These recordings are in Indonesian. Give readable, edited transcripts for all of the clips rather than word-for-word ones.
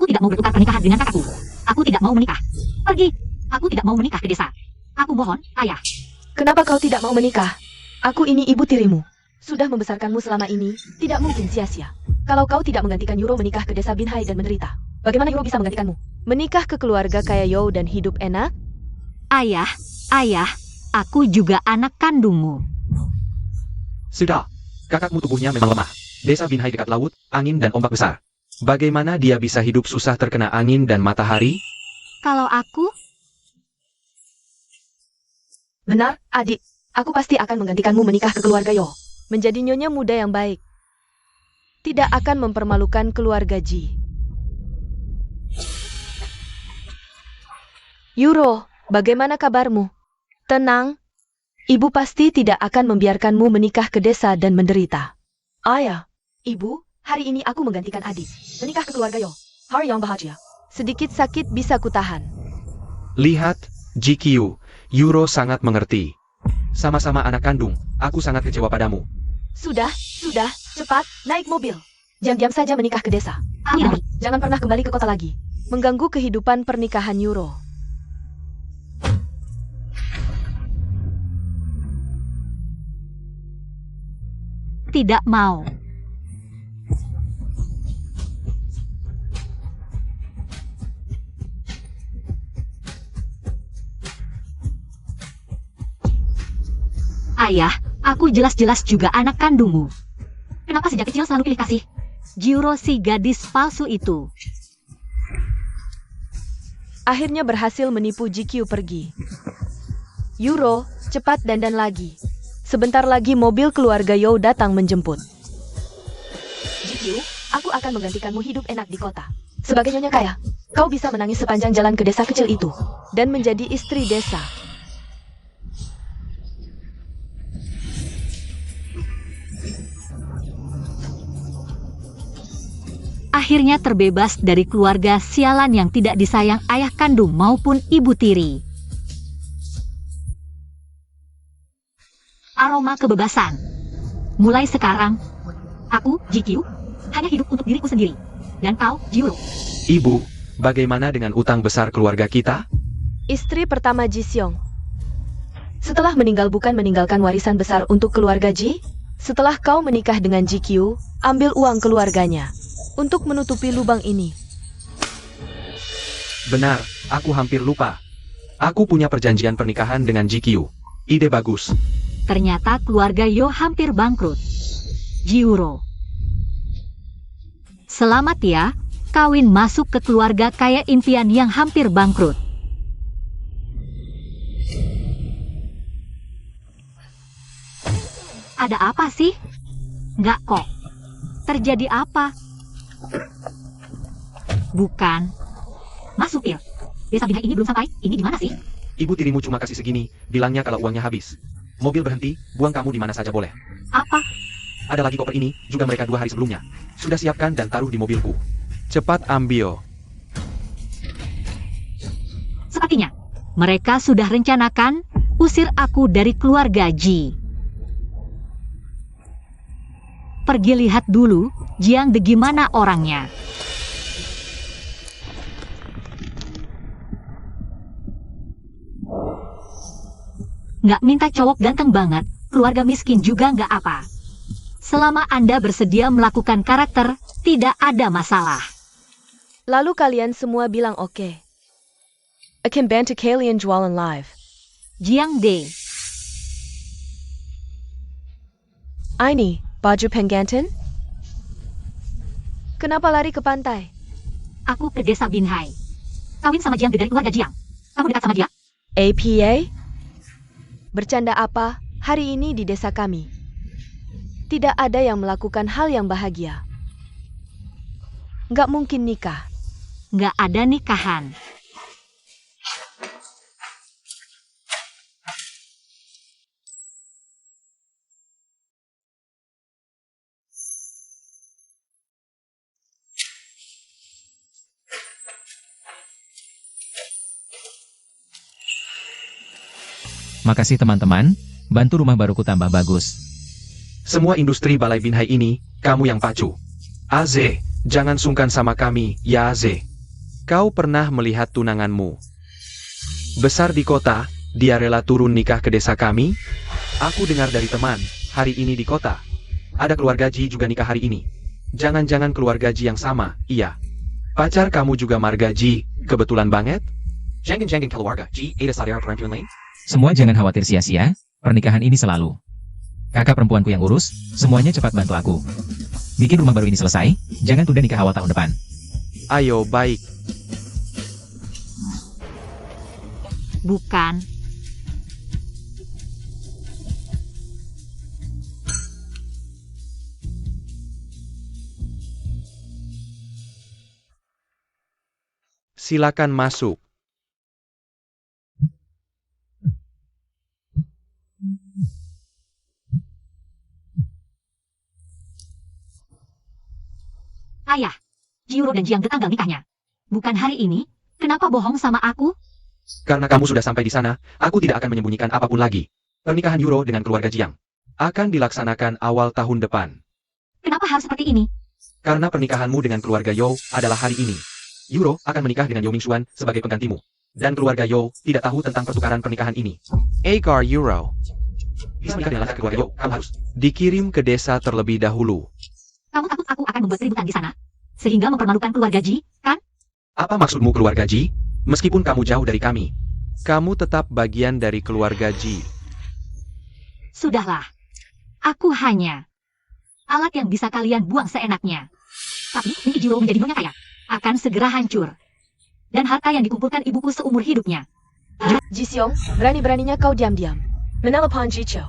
Aku tidak mau bertukar pernikahan dengan kakakku. Aku tidak mau menikah. Pergi. Aku tidak mau menikah ke desa. Aku mohon, ayah. Kenapa kau tidak mau menikah? Aku ini ibu tirimu. Sudah membesarkanmu selama ini, tidak mungkin sia-sia. Kalau kau tidak menggantikan Yuro menikah ke desa Binhai dan menderita, bagaimana Yuro bisa menggantikanmu? Menikah ke keluarga kaya Yo dan hidup enak? Ayah, aku juga anak kandungmu. Sudah, kakakmu tubuhnya memang lemah. Desa Binhai dekat laut, angin dan ombak besar. Bagaimana dia bisa hidup susah terkena angin dan matahari? Kalau aku, Benar, adik. Aku pasti akan menggantikanmu menikah ke keluarga Yo. Menjadi nyonya muda yang baik. Tidak akan mempermalukan keluarga Ji. Yuro, bagaimana kabarmu? Tenang. Ibu pasti tidak akan membiarkanmu menikah ke desa dan menderita. Ayah, ibu, hari ini aku menggantikan adik. Menikah ke keluarga Yo. Hari yang bahagia. Sedikit sakit bisa kutahan. Lihat, GQ, Yuro sangat mengerti. Sama-sama anak kandung, aku sangat kecewa padamu. Sudah, cepat, naik mobil. Diam-diam saja menikah ke desa. Jangan pernah kembali ke kota lagi. Mengganggu kehidupan pernikahan Yuro. tidak mau. Ayah, aku jelas-jelas juga anak kandungmu. Kenapa sejak kecil selalu pilih kasih? Jiro si gadis palsu itu. Akhirnya berhasil menipu GQ pergi. Yuro, cepat dandan lagi. Sebentar lagi mobil keluarga Yo datang menjemput. GQ, aku akan menggantikanmu hidup enak di kota. Sebagai nyonya kaya, kau bisa menangis sepanjang jalan ke desa kecil itu. Dan menjadi istri desa. Akhirnya terbebas dari keluarga sialan yang tidak disayang ayah kandung maupun ibu tiri. Aroma kebebasan. Mulai sekarang, aku, GQ, hanya hidup untuk diriku sendiri. Dan kau, Jiro. Ibu, bagaimana dengan utang besar keluarga kita? Istri pertama Ji Seong. Setelah meninggal bukan meninggalkan warisan besar untuk keluarga Ji? Setelah kau menikah dengan GQ, ambil uang keluarganya. Untuk menutupi lubang ini. Benar, aku hampir lupa. Aku punya perjanjian pernikahan dengan GQ. Ide bagus. Ternyata keluarga Yo hampir bangkrut. Jiro. Selamat ya, kawin masuk ke keluarga kaya impian yang hampir bangkrut. Ada apa sih? Nggak kok. Terjadi apa? Bukan. Masuk Il. Desa Binhai ini belum sampai. Ini di mana sih? Ibu tirimu cuma kasih segini, bilangnya kalau uangnya habis. Mobil berhenti, buang kamu di mana saja boleh. Apa? Ada lagi koper ini, juga mereka 2 hari sebelumnya. Sudah siapkan dan taruh di mobilku. Cepat ambil. Sepertinya, mereka sudah rencanakan usir aku dari keluarga Ji. Pergi lihat dulu, Jiang De gimana orangnya. Nggak minta cowok ganteng banget, keluarga miskin juga nggak apa. Selama Anda bersedia melakukan karakter, tidak ada masalah. Lalu kalian semua bilang oke. Akan bantu kalian jualan live. Jiang De. Ini, baju penggantin? Kenapa lari ke pantai? Aku ke desa Binhai. Kawin sama Jiang De dari keluarga Jiang. Kamu dekat sama dia? APA? Bercanda apa? Hari ini di desa kami. Tidak ada yang melakukan hal yang bahagia. Nggak mungkin nikah. Nggak ada nikahan. Makasih teman-teman, bantu rumah baruku tambah bagus. Semua industri Balai Binhai ini, kamu yang pacu. Aze, jangan sungkan sama kami, ya Aze. Kau pernah melihat tunanganmu. Besar di kota, dia rela turun nikah ke desa kami? Aku dengar dari teman, hari ini di kota. Ada keluarga Ji juga nikah hari ini. Jangan-jangan keluarga Ji yang sama, iya. Pacar kamu juga marga Ji, kebetulan banget? Jangan-jangan keluarga Ji, ada saudara perempuan lain? Semua jangan khawatir sia-sia, pernikahan ini selalu. Kakak perempuanku yang urus, semuanya cepat bantu aku. Bikin rumah baru ini selesai, jangan tunda nikah awal tahun depan. Ayo, baik. Bukan. Silakan masuk. Ayah, Jiro dan Jiang tanggal nikahnya. Bukan hari ini, kenapa bohong sama aku? Karena kamu sudah sampai di sana, aku tidak akan menyembunyikan apapun lagi. Pernikahan Yuro dengan keluarga Jiang akan dilaksanakan awal tahun depan. Kenapa harus seperti ini? Karena pernikahanmu dengan keluarga Yo adalah hari ini. Yuro akan menikah dengan Yo Mingxuan sebagai penggantimu. Dan keluarga Yo tidak tahu tentang pertukaran pernikahan ini. Agar Yuro bisa menikah dengan laki keluarga Yo, kamu harus dikirim ke desa terlebih dahulu. Kamu takut aku akan membuat keributan di sana? Sehingga mempermalukan keluarga Ji, kan? Apa maksudmu keluarga Ji? Meskipun kamu jauh dari kami, kamu tetap bagian dari keluarga Ji. Sudahlah. Aku hanya alat yang bisa kalian buang seenaknya. Tapi mimpi Jiro menjadi nyonya kaya akan segera hancur. Dan harta yang dikumpulkan ibuku seumur hidupnya. Ji Xiong, berani-beraninya kau diam-diam menelepon Ji Chou.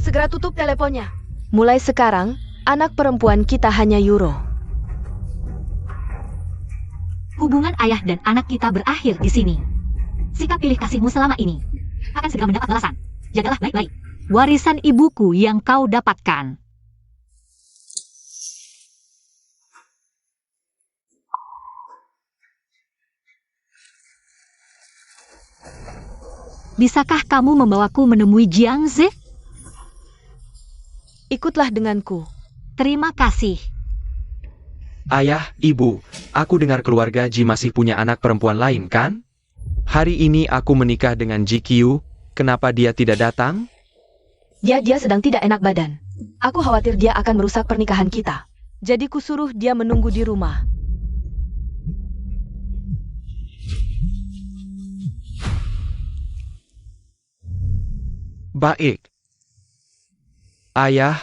Segera tutup teleponnya. Mulai sekarang, anak perempuan kita hanya Yuro. Hubungan ayah dan anak kita berakhir di sini. Sikap pilih kasihmu selama ini akan segera mendapat balasan. Jagalah baik-baik warisan ibuku yang kau dapatkan. Bisakah kamu membawaku menemui Jiang Ze? Ikutlah denganku. Terima kasih. Ayah, ibu, aku dengar keluarga Ji masih punya anak perempuan lain, kan? Hari ini aku menikah dengan Ji Qiu, kenapa dia tidak datang? Dia sedang tidak enak badan. Aku khawatir dia akan merusak pernikahan kita. Jadi kusuruh dia menunggu di rumah. Baik. Ayah,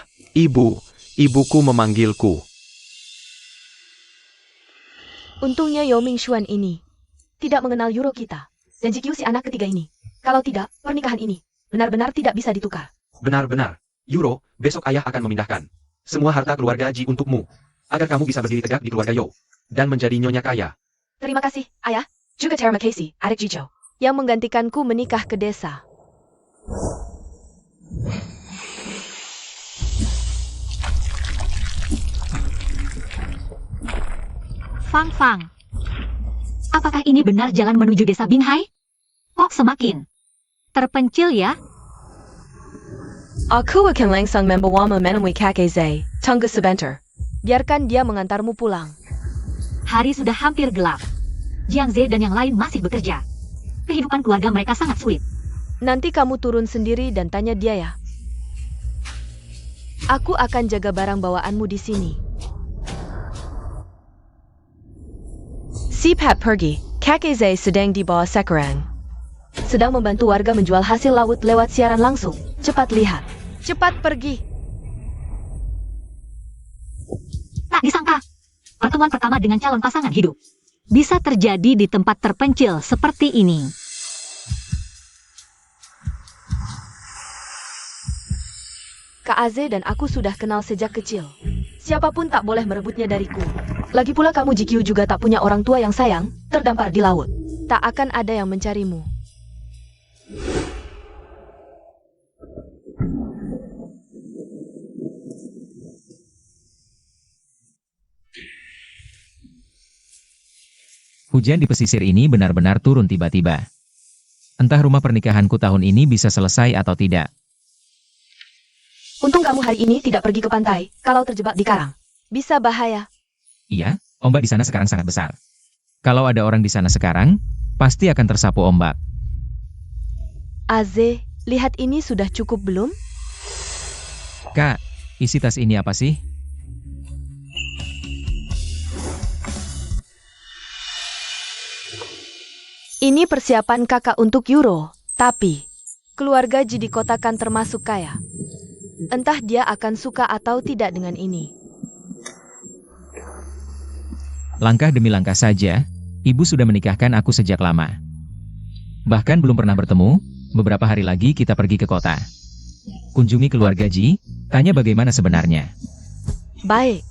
ibuku memanggilku. Untungnya Yo Mingxuan ini tidak mengenal Yuro kita. Dan Ji Qiu si anak ketiga ini. Kalau tidak, pernikahan ini benar-benar tidak bisa ditukar. Benar-benar. Yuro, besok ayah akan memindahkan semua harta keluarga Ji untukmu. Agar kamu bisa berdiri tegak di keluarga Yo. Dan menjadi nyonya kaya. Terima kasih, ayah. Juga terima kasih, adik Ji Chou. Yang menggantikanku menikah ke desa. Fang Fang. Apakah ini benar jalan menuju desa Binhai? Kok semakin terpencil ya? Aku akan langsung membawamu menemui kakek Zai, tunggu sebentar. Biarkan dia mengantarmu pulang. Hari sudah hampir gelap. Jiang Ze dan yang lain masih bekerja. Kehidupan keluarga mereka sangat sulit. Nanti kamu turun sendiri dan tanya dia ya. Aku akan jaga barang bawaanmu di sini. Si Pat pergi, kakek Zai sedang di bawah sekarang. Sedang membantu warga menjual hasil laut lewat siaran langsung. Cepat lihat. Cepat pergi. Tak disangka, pertemuan pertama dengan calon pasangan hidup bisa terjadi di tempat terpencil seperti ini. Kak Aze dan aku sudah kenal sejak kecil. Siapapun tak boleh merebutnya dariku. Lagi pula kamu Ji Qiu juga tak punya orang tua yang sayang, terdampar di laut. Tak akan ada yang mencarimu. Hujan di pesisir ini benar-benar turun tiba-tiba. Entah rumah pernikahanku tahun ini bisa selesai atau tidak. Untung kamu hari ini tidak pergi ke pantai, kalau terjebak di karang. Bisa bahaya. Iya, ombak di sana sekarang sangat besar. Kalau ada orang di sana sekarang, pasti akan tersapu ombak. Aze, lihat ini sudah cukup belum? Kak, isi tas ini apa sih? Ini persiapan kakak untuk Euro, tapi keluarga Ji di kota kan termasuk kaya. Entah dia akan suka atau tidak dengan ini. Langkah demi langkah saja, ibu sudah menikahkan aku sejak lama. Bahkan belum pernah bertemu, beberapa hari lagi kita pergi ke kota. Kunjungi keluarga Ji, tanya bagaimana sebenarnya. Baik.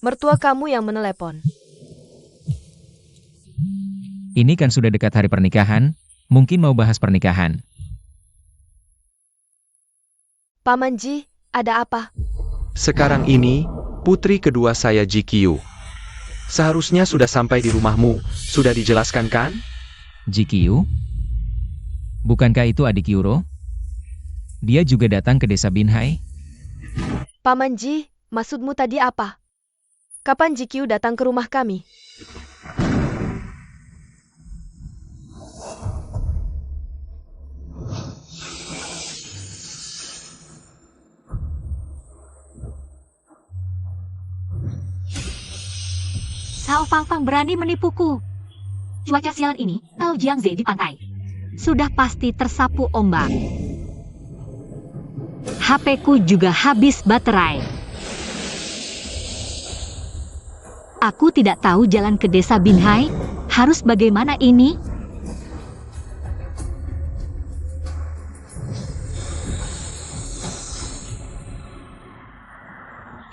Mertua kamu yang menelepon. Ini kan sudah dekat hari pernikahan, mungkin mau bahas pernikahan. Paman Ji, ada apa? Sekarang ini, putri kedua saya GQ. Seharusnya sudah sampai di rumahmu, sudah dijelaskan kan? GQ? Bukankah itu adik Euro? Dia juga datang ke desa Binhai? Paman Ji, maksudmu tadi apa? Kapan GQ datang ke rumah kami? Sao Fangfang berani menipuku. Cuaca sialan ini, tahu Jiangze di pantai. Sudah pasti tersapu ombak. HP-ku juga habis baterai. Aku tidak tahu jalan ke desa Binhai. Harus bagaimana ini?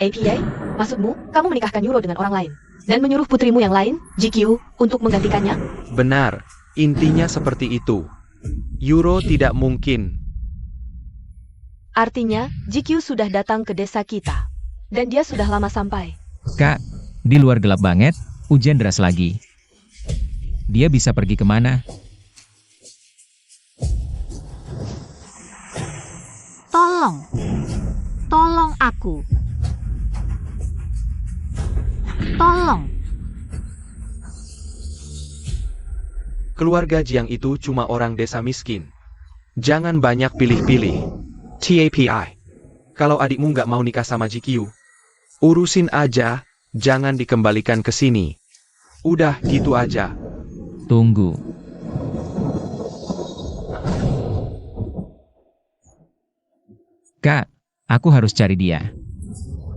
APA, maksudmu, kamu menikahkan Euro dengan orang lain? Dan menyuruh putrimu yang lain, GQ, untuk menggantikannya? Benar, intinya seperti itu. Euro tidak mungkin. Artinya, GQ sudah datang ke desa kita. Dan dia sudah lama sampai. Kak, di luar gelap banget, hujan deras lagi. Dia bisa pergi kemana? Tolong aku. Tolong. Keluarga Jiang itu cuma orang desa miskin. Jangan banyak pilih-pilih. TAPI. Kalau adikmu nggak mau nikah sama GQ, urusin aja, jangan dikembalikan ke sini. Udah gitu aja. Tunggu. Kak, aku harus cari dia.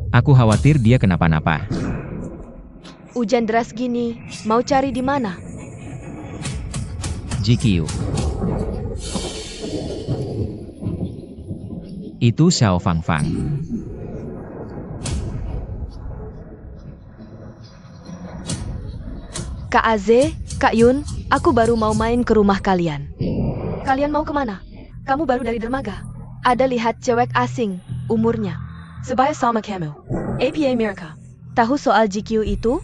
Aku khawatir dia kenapa-napa. Hujan deras gini, mau cari di mana? GQ. Itu Xiao Fangfang. Kak Aze, Kak Yun, aku baru mau main ke rumah kalian. Kalian mau kemana? Kamu baru dari dermaga. Ada lihat cewek asing, umurnya sebaya sama kamu. APA Amerika. Tahu soal GQ itu?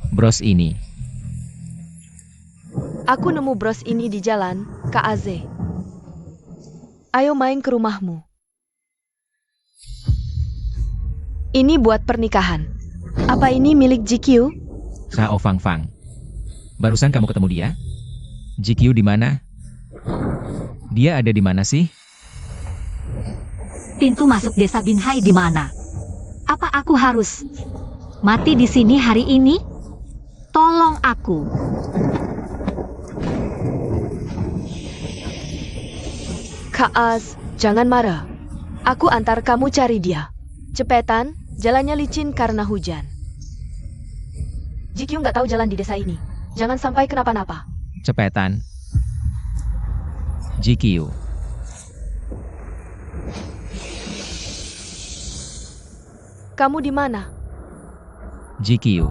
Bros ini. Aku nemu bros ini di jalan, Kak Aze. Ayo main ke rumahmu. Ini buat pernikahan. Apa ini milik GQ? Xiao Fangfang. Barusan kamu ketemu dia? GQ di mana? Dia ada di mana sih? Pintu masuk desa Binhai di mana? Apa aku harus mati di sini hari ini? Tolong aku. Kak Az, jangan marah. Aku antar kamu cari dia. Cepetan, jalannya licin karena hujan. GQ nggak tahu jalan di desa ini. Jangan sampai kenapa-napa. Cepetan. GQ. Kamu di mana? GQ.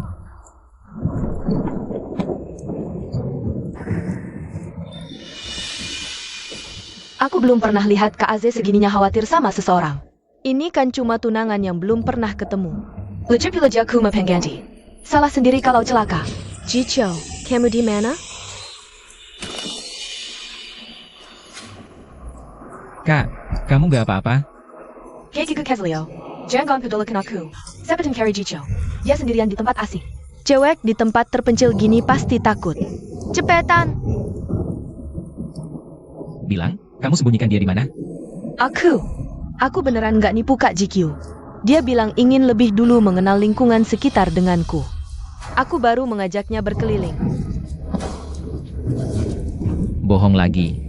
Aku belum pernah lihat Kak Aze segininya khawatir sama seseorang. Ini kan cuma tunangan yang belum pernah ketemu. Lejip-lejak kuma pengganti. Salah sendiri kalau celaka. Jicho, kamu di mana? Kak, kamu gak apa-apa? Keiki Kezlio, jangan pedulakan aku. Seperti Carrie Jicho. Dia sendirian di tempat asing. Cewek di tempat terpencil gini pasti takut. Cepetan! Bilang, kamu sembunyikan dia di mana? Aku beneran gak nipu Kak GQ. Dia bilang ingin lebih dulu mengenal lingkungan sekitar denganku. Aku baru mengajaknya berkeliling. Bohong lagi.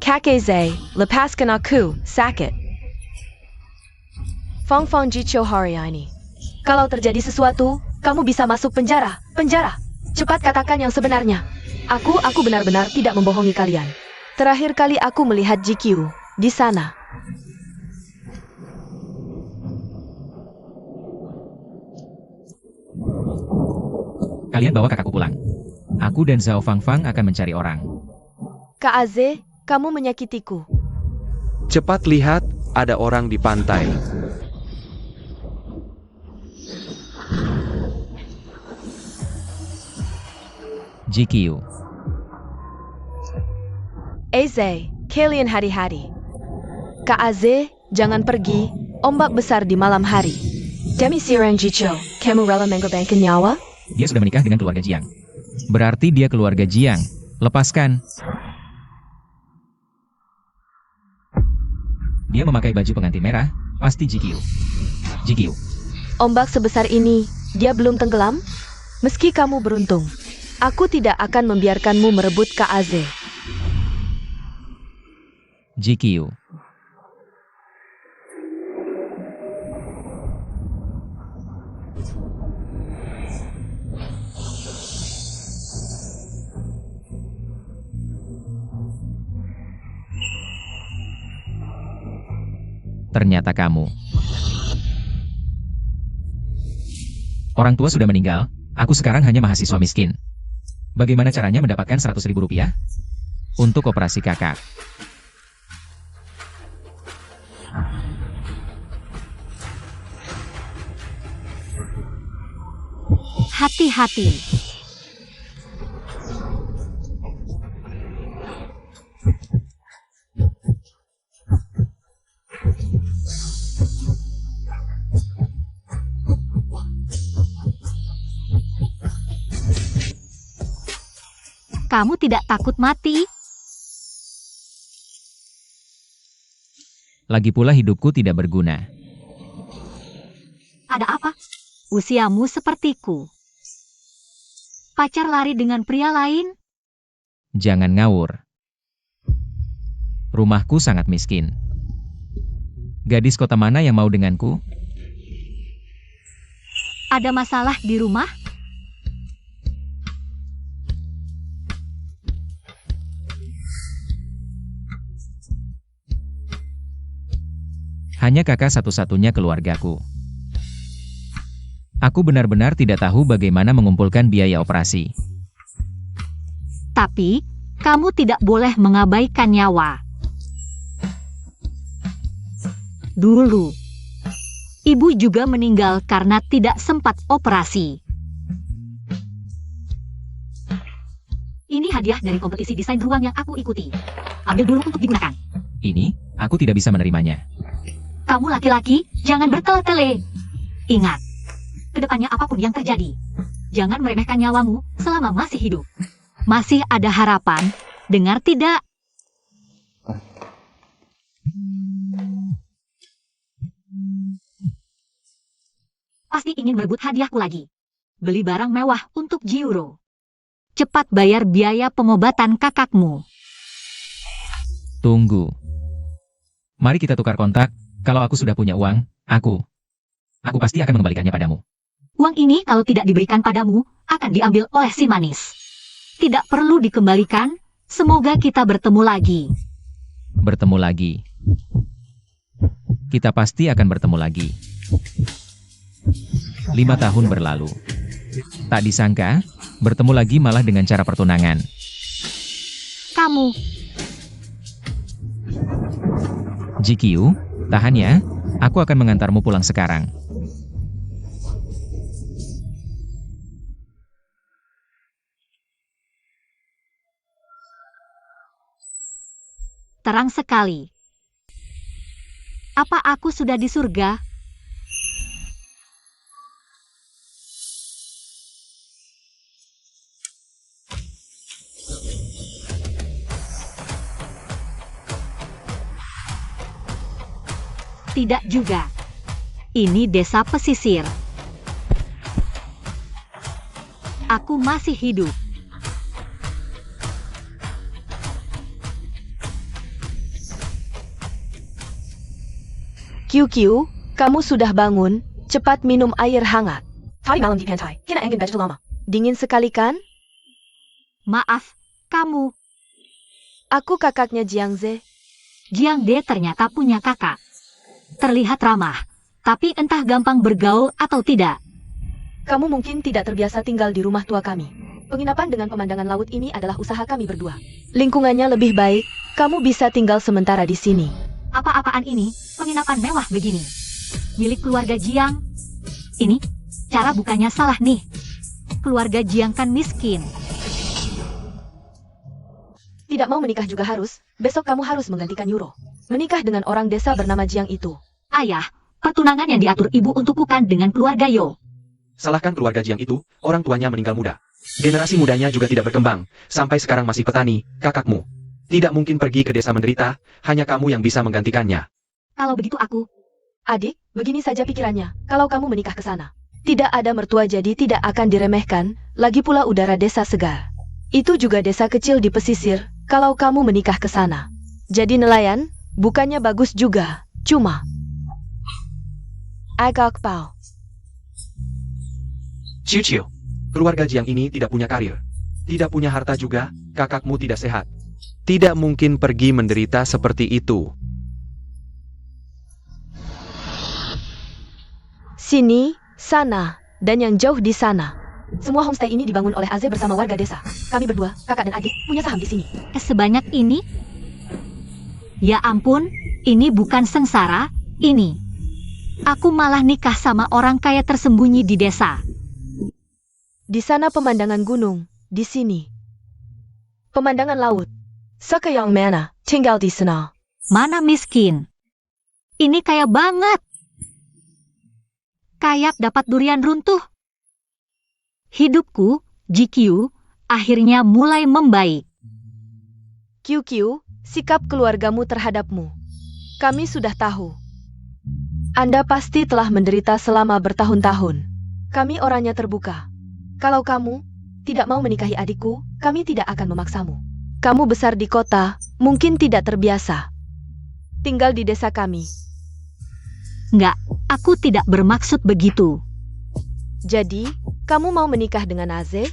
Kakeze, lepaskan aku, sakit. Fong Fong Jicho hari ini. Kalau terjadi sesuatu, kamu bisa masuk penjara. Penjara! Cepat katakan yang sebenarnya. Aku benar-benar tidak membohongi kalian. Terakhir kali aku melihat GQ di sana. Kalian bawa kakakku pulang. Aku dan Zhao Fangfang akan mencari orang. Kak Aze, kamu menyakitiku. Cepat lihat, ada orang di pantai. GQ. Eze, kalian hati-hati. Kak Aze, jangan pergi, ombak besar di malam hari. Demi Sirang Jicho, kamu rela mengorbankan nyawa? Dia sudah menikah dengan keluarga Jiang. Berarti dia keluarga Jiang. Lepaskan. Dia memakai baju pengantin merah, pasti GQ. GQ. Ombak sebesar ini, dia belum tenggelam? Meski kamu beruntung, aku tidak akan membiarkanmu merebut Kak Aze. GQ. Ternyata kamu. Orang tua sudah meninggal, aku sekarang hanya mahasiswa miskin. Bagaimana caranya mendapatkan 100.000 rupiah? Untuk operasi kakak. Hati-hati. Kamu tidak takut mati? Lagi pula hidupku tidak berguna. Ada apa? Usiamu sepertiku. Pacar lari dengan pria lain? Jangan ngawur. Rumahku sangat miskin. Gadis kota mana yang mau denganku? Ada masalah di rumah? Hanya kakak satu-satunya keluargaku. Aku benar-benar tidak tahu bagaimana mengumpulkan biaya operasi. Tapi, kamu tidak boleh mengabaikan nyawa. Dulu, ibu juga meninggal karena tidak sempat operasi. Ini hadiah dari kompetisi desain ruang yang aku ikuti. Ambil dulu untuk digunakan. Ini, aku tidak bisa menerimanya. Kamu laki-laki, jangan bertele-tele. Ingat, kedepannya apapun yang terjadi, jangan meremehkan nyawamu selama masih hidup. Masih ada harapan, dengar tidak? Pasti ingin merebut hadiahku lagi. Beli barang mewah untuk Jiuro. Cepat bayar biaya pengobatan kakakmu. Tunggu. Mari kita tukar kontak. Kalau aku sudah punya uang, aku pasti akan mengembalikannya padamu. Uang ini kalau tidak diberikan padamu, akan diambil oleh si manis. Tidak perlu dikembalikan, semoga kita bertemu lagi. Bertemu lagi. Kita pasti akan bertemu lagi. 5 tahun berlalu. Tak disangka, bertemu lagi malah dengan cara pertunangan. Kamu, GQ, tahan ya, aku akan mengantarmu pulang sekarang. terang sekali. Apa aku sudah di surga? Tidak juga. Ini desa pesisir. Aku masih hidup. QQ, kamu sudah bangun, cepat minum air hangat. Dingin sekali kan? Maaf, kamu. Aku kakaknya Jiangze. Jiang De ternyata punya kakak. Terlihat ramah, tapi entah gampang bergaul atau tidak. Kamu mungkin tidak terbiasa tinggal di rumah tua kami. Penginapan dengan pemandangan laut ini adalah usaha kami berdua. Lingkungannya lebih baik, kamu bisa tinggal sementara di sini. Apa-apaan ini? Penginapan mewah begini. Milik keluarga Jiang. Ini, cara bukannya salah nih. Keluarga Jiang kan miskin. Tidak mau menikah juga harus, besok kamu harus menggantikan Yuro. Menikah dengan orang desa bernama Jiang itu. Ayah, pertunangan yang diatur ibu untukku kan dengan keluarga Yo. Salahkan keluarga Jiang itu, orang tuanya meninggal muda. Generasi mudanya juga tidak berkembang, sampai sekarang masih petani, kakakmu. Tidak mungkin pergi ke desa menderita, hanya kamu yang bisa menggantikannya. Kalau begitu aku... Adik, begini saja pikirannya, kalau kamu menikah ke sana. Tidak ada mertua jadi tidak akan diremehkan, lagi pula udara desa segar. Itu juga desa kecil di pesisir, kalau kamu menikah ke sana. Jadi nelayan, bukannya bagus juga, cuma... Agak pau. Ciu-ciu, keluarga Jiang ini tidak punya karir. Tidak punya harta juga, kakakmu tidak sehat. Tidak mungkin pergi menderita seperti itu. Sini, sana, dan yang jauh di sana. Semua homestay ini dibangun oleh Aze bersama warga desa. Kami berdua, kakak dan adik, punya saham di sini. Sebanyak ini? Ya ampun, ini bukan sengsara, ini. Aku malah nikah sama orang kaya tersembunyi di desa. Di sana pemandangan gunung, di sini pemandangan laut. Sakayang mana, tinggal di sana. Mana miskin? Ini kaya banget. Kayak dapat durian runtuh. Hidupku, GQ, akhirnya mulai membaik. QQ, sikap keluargamu terhadapmu. Kami sudah tahu. Anda pasti telah menderita selama bertahun-tahun. Kami orangnya terbuka. Kalau kamu tidak mau menikahi adikku, kami tidak akan memaksamu. Kamu besar di kota, mungkin tidak terbiasa. Tinggal di desa kami. Enggak, aku tidak bermaksud begitu. Jadi, kamu mau menikah dengan Aze?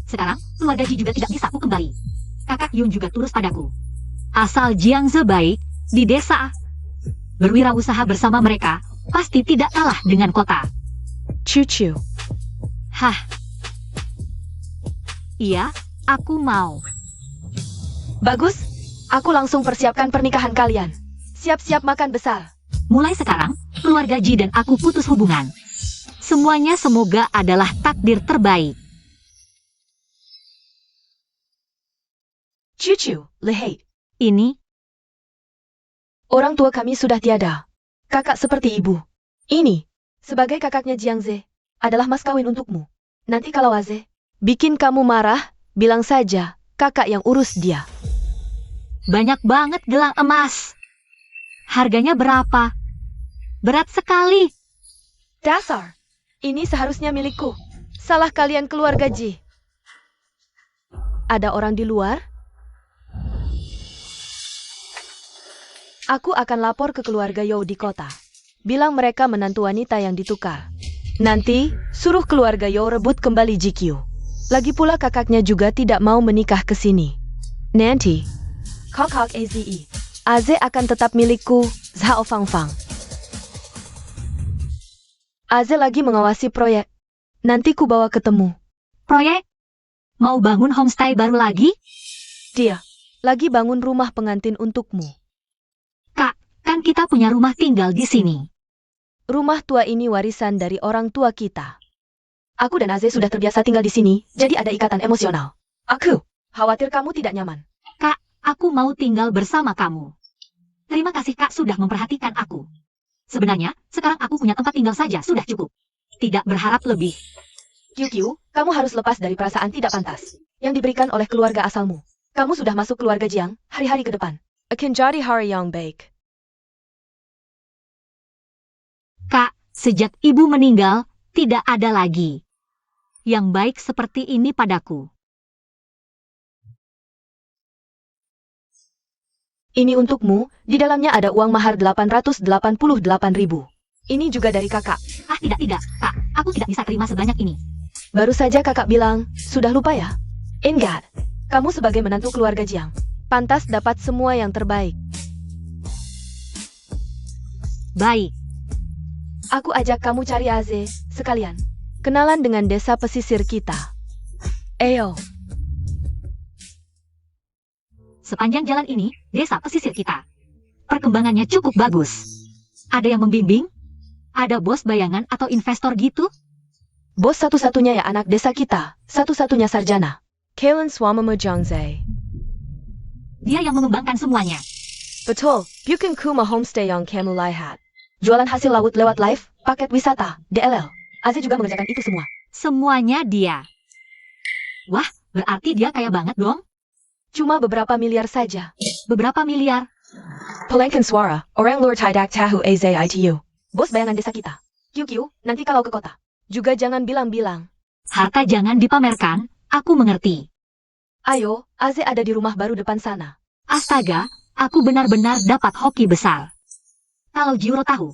Sekarang, keluarga Ji juga tidak bisa aku kembali. Kakak Yun juga turus padaku. Asal Jiangze baik, di desa, berwirausaha bersama mereka, pasti tidak kalah dengan kota. Cucu. Hah. Iya, aku mau. Bagus, aku langsung persiapkan pernikahan kalian. Siap-siap makan besar. Mulai sekarang, keluarga Ji dan aku putus hubungan. Semuanya semoga adalah takdir terbaik. Cucu, lehei. Ini, Orang tua kami sudah tiada. Kakak seperti ibu. Ini, sebagai kakaknya Jiangze, adalah mas kawin untukmu. Nanti kalau Aze bikin kamu marah, bilang saja, kakak yang urus dia. banyak banget gelang emas. Harganya berapa? Berat sekali. Dasar, ini seharusnya milikku. Salah kalian keluarga Ji. Ada orang di luar? Aku akan lapor ke keluarga Yo di kota. Bilang mereka menantu wanita yang ditukar. Nanti, suruh keluarga Yo rebut kembali GQ. Lagi pula kakaknya juga tidak mau menikah ke sini. Nanti, Kakak AZE, Aze akan tetap milikku, Zhao Fangfang. Aze lagi mengawasi proyek. Nanti ku bawa ketemu. Proyek? Mau bangun homestay baru lagi? Dia lagi bangun rumah pengantin untukmu. Kak, kan kita punya rumah tinggal di sini. Rumah tua ini warisan dari orang tua kita. Aku dan Aze sudah terbiasa tinggal di sini, jadi ada ikatan emosional. Aku khawatir kamu tidak nyaman. Aku mau tinggal bersama kamu. Terima kasih Kak sudah memperhatikan aku. Sebenarnya, sekarang aku punya tempat tinggal saja sudah cukup. Tidak berharap lebih. QQ, kamu harus lepas dari perasaan tidak pantas yang diberikan oleh keluarga asalmu. Kamu sudah masuk keluarga Jiang hari-hari ke depan. Akan jadi hari yang baik. Kak, sejak ibu meninggal, tidak ada lagi yang baik seperti ini padaku. Ini untukmu, di dalamnya ada uang mahar 888.000. Ini juga dari kakak. Ah, tidak, Kak. Aku tidak bisa terima sebanyak ini. Baru saja kakak bilang, sudah lupa ya? Ingat, kamu sebagai menantu keluarga Jiang, pantas dapat semua yang terbaik. Baik. Aku ajak kamu cari Aze, sekalian. Kenalan dengan desa pesisir kita. Ayo. Sepanjang jalan ini, desa pesisir kita. Perkembangannya cukup bagus. Ada yang membimbing? Ada bos bayangan atau investor gitu? Bos satu-satunya ya anak desa kita, satu-satunya sarjana. Kalen Swamamo Jongze. Dia yang mengembangkan semuanya. Betul, Bukan Kuma Homestay yang kamu lihat. Jualan hasil laut lewat live, paket wisata, DLL. Aze juga mengerjakan itu semua. Semuanya dia. Wah, berarti dia kaya banget dong? Cuma beberapa miliar saja. Beberapa miliar? Pelangkan suara, orang luar tidak tahu AZITU. Bos bayangan desa kita. QQ, nanti kalau ke kota. Juga jangan bilang-bilang. Harta jangan dipamerkan, aku mengerti. Ayo, Aze ada di rumah baru depan sana. Astaga, aku benar-benar dapat hoki besar. Kalau Jiro tahu,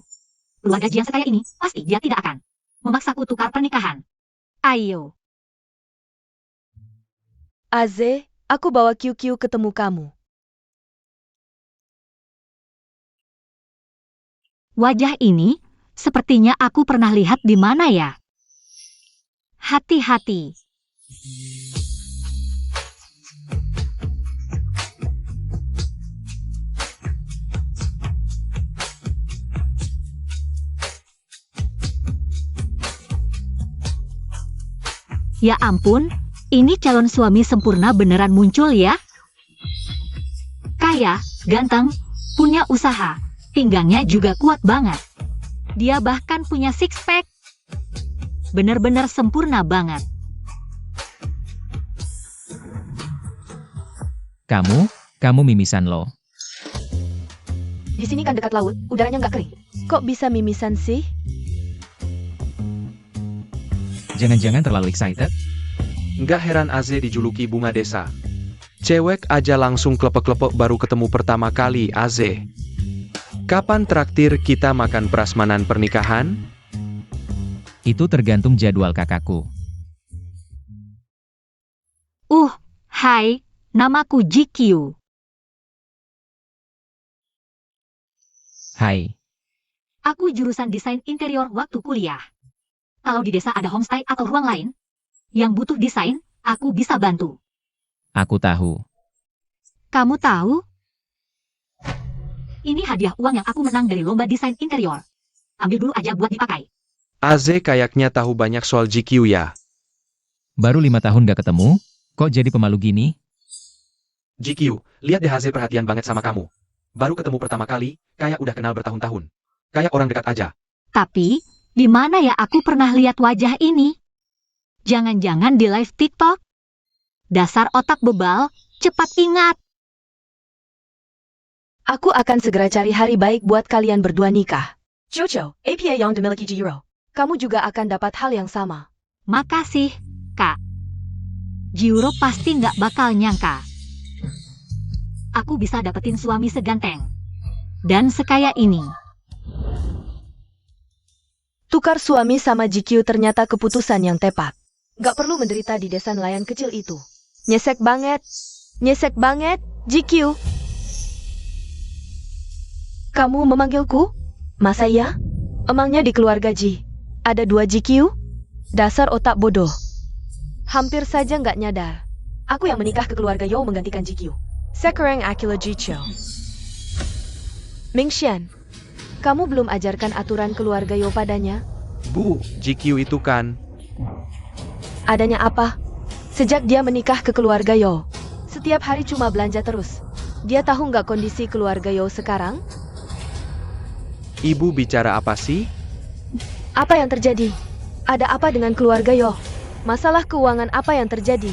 keluarga Jiang sekaya ini, pasti dia tidak akan memaksaku tukar pernikahan. Ayo. Aze, aku bawa QQ ketemu kamu. Wajah ini, sepertinya aku pernah lihat di mana ya? Hati-hati. Ya ampun, ini calon suami sempurna beneran muncul ya? Kaya, ganteng, punya usaha, pinggangnya juga kuat banget. Dia bahkan punya six pack. Bener-bener sempurna banget. Kamu mimisan lo. Di sini kan dekat laut, udaranya nggak kering. Kok bisa mimisan sih? Jangan-jangan terlalu excited? Nggak heran Aze dijuluki bunga desa. Cewek aja langsung klepek-klepek baru ketemu pertama kali Aze. Kapan traktir kita makan prasmanan pernikahan? Itu tergantung jadwal kakakku. Hai, namaku GQ. Hai, Aku jurusan desain interior waktu kuliah. Kalau di desa ada homestay atau ruang lain yang butuh desain, aku bisa bantu. aku tahu. Kamu tahu? Ini hadiah uang yang aku menang dari lomba desain interior. Ambil dulu aja buat dipakai. Aze kayaknya tahu banyak soal GQ ya. Baru 5 tahun gak ketemu, kok jadi pemalu gini? GQ, lihat deh Aze perhatian banget sama kamu. Baru ketemu pertama kali, kayak udah kenal bertahun-tahun. Kayak orang dekat aja. Tapi, di mana ya aku pernah lihat wajah ini? Jangan-jangan di live TikTok? Dasar otak bebal, cepat ingat. Aku akan segera cari hari baik buat kalian berdua nikah. Jojo, APA yang dimiliki Jiro. Kamu juga akan dapat hal yang sama. Makasih, Kak. Jiro pasti nggak bakal nyangka. Aku bisa dapetin suami seganteng dan sekaya ini. Tukar suami sama GQ ternyata keputusan yang tepat. Gak perlu menderita di desa nelayan kecil itu. Nyesek banget, GQ. Kamu memanggilku? Masa ya? Emangnya di keluarga Ji ada 2 GQ? Dasar otak bodoh. Hampir saja nggak nyadar. Aku yang menikah ke keluarga Yo menggantikan GQ. Sekarang Akila Jicho. Mingxian, kamu belum ajarkan aturan keluarga Yo padanya? Bu, GQ itu kan. Adanya apa? Sejak dia menikah ke keluarga Yo, setiap hari cuma belanja terus. Dia tahu nggak kondisi keluarga Yo sekarang? Ibu bicara apa sih? Apa yang terjadi? Ada apa dengan keluarga Yo? Masalah keuangan apa yang terjadi?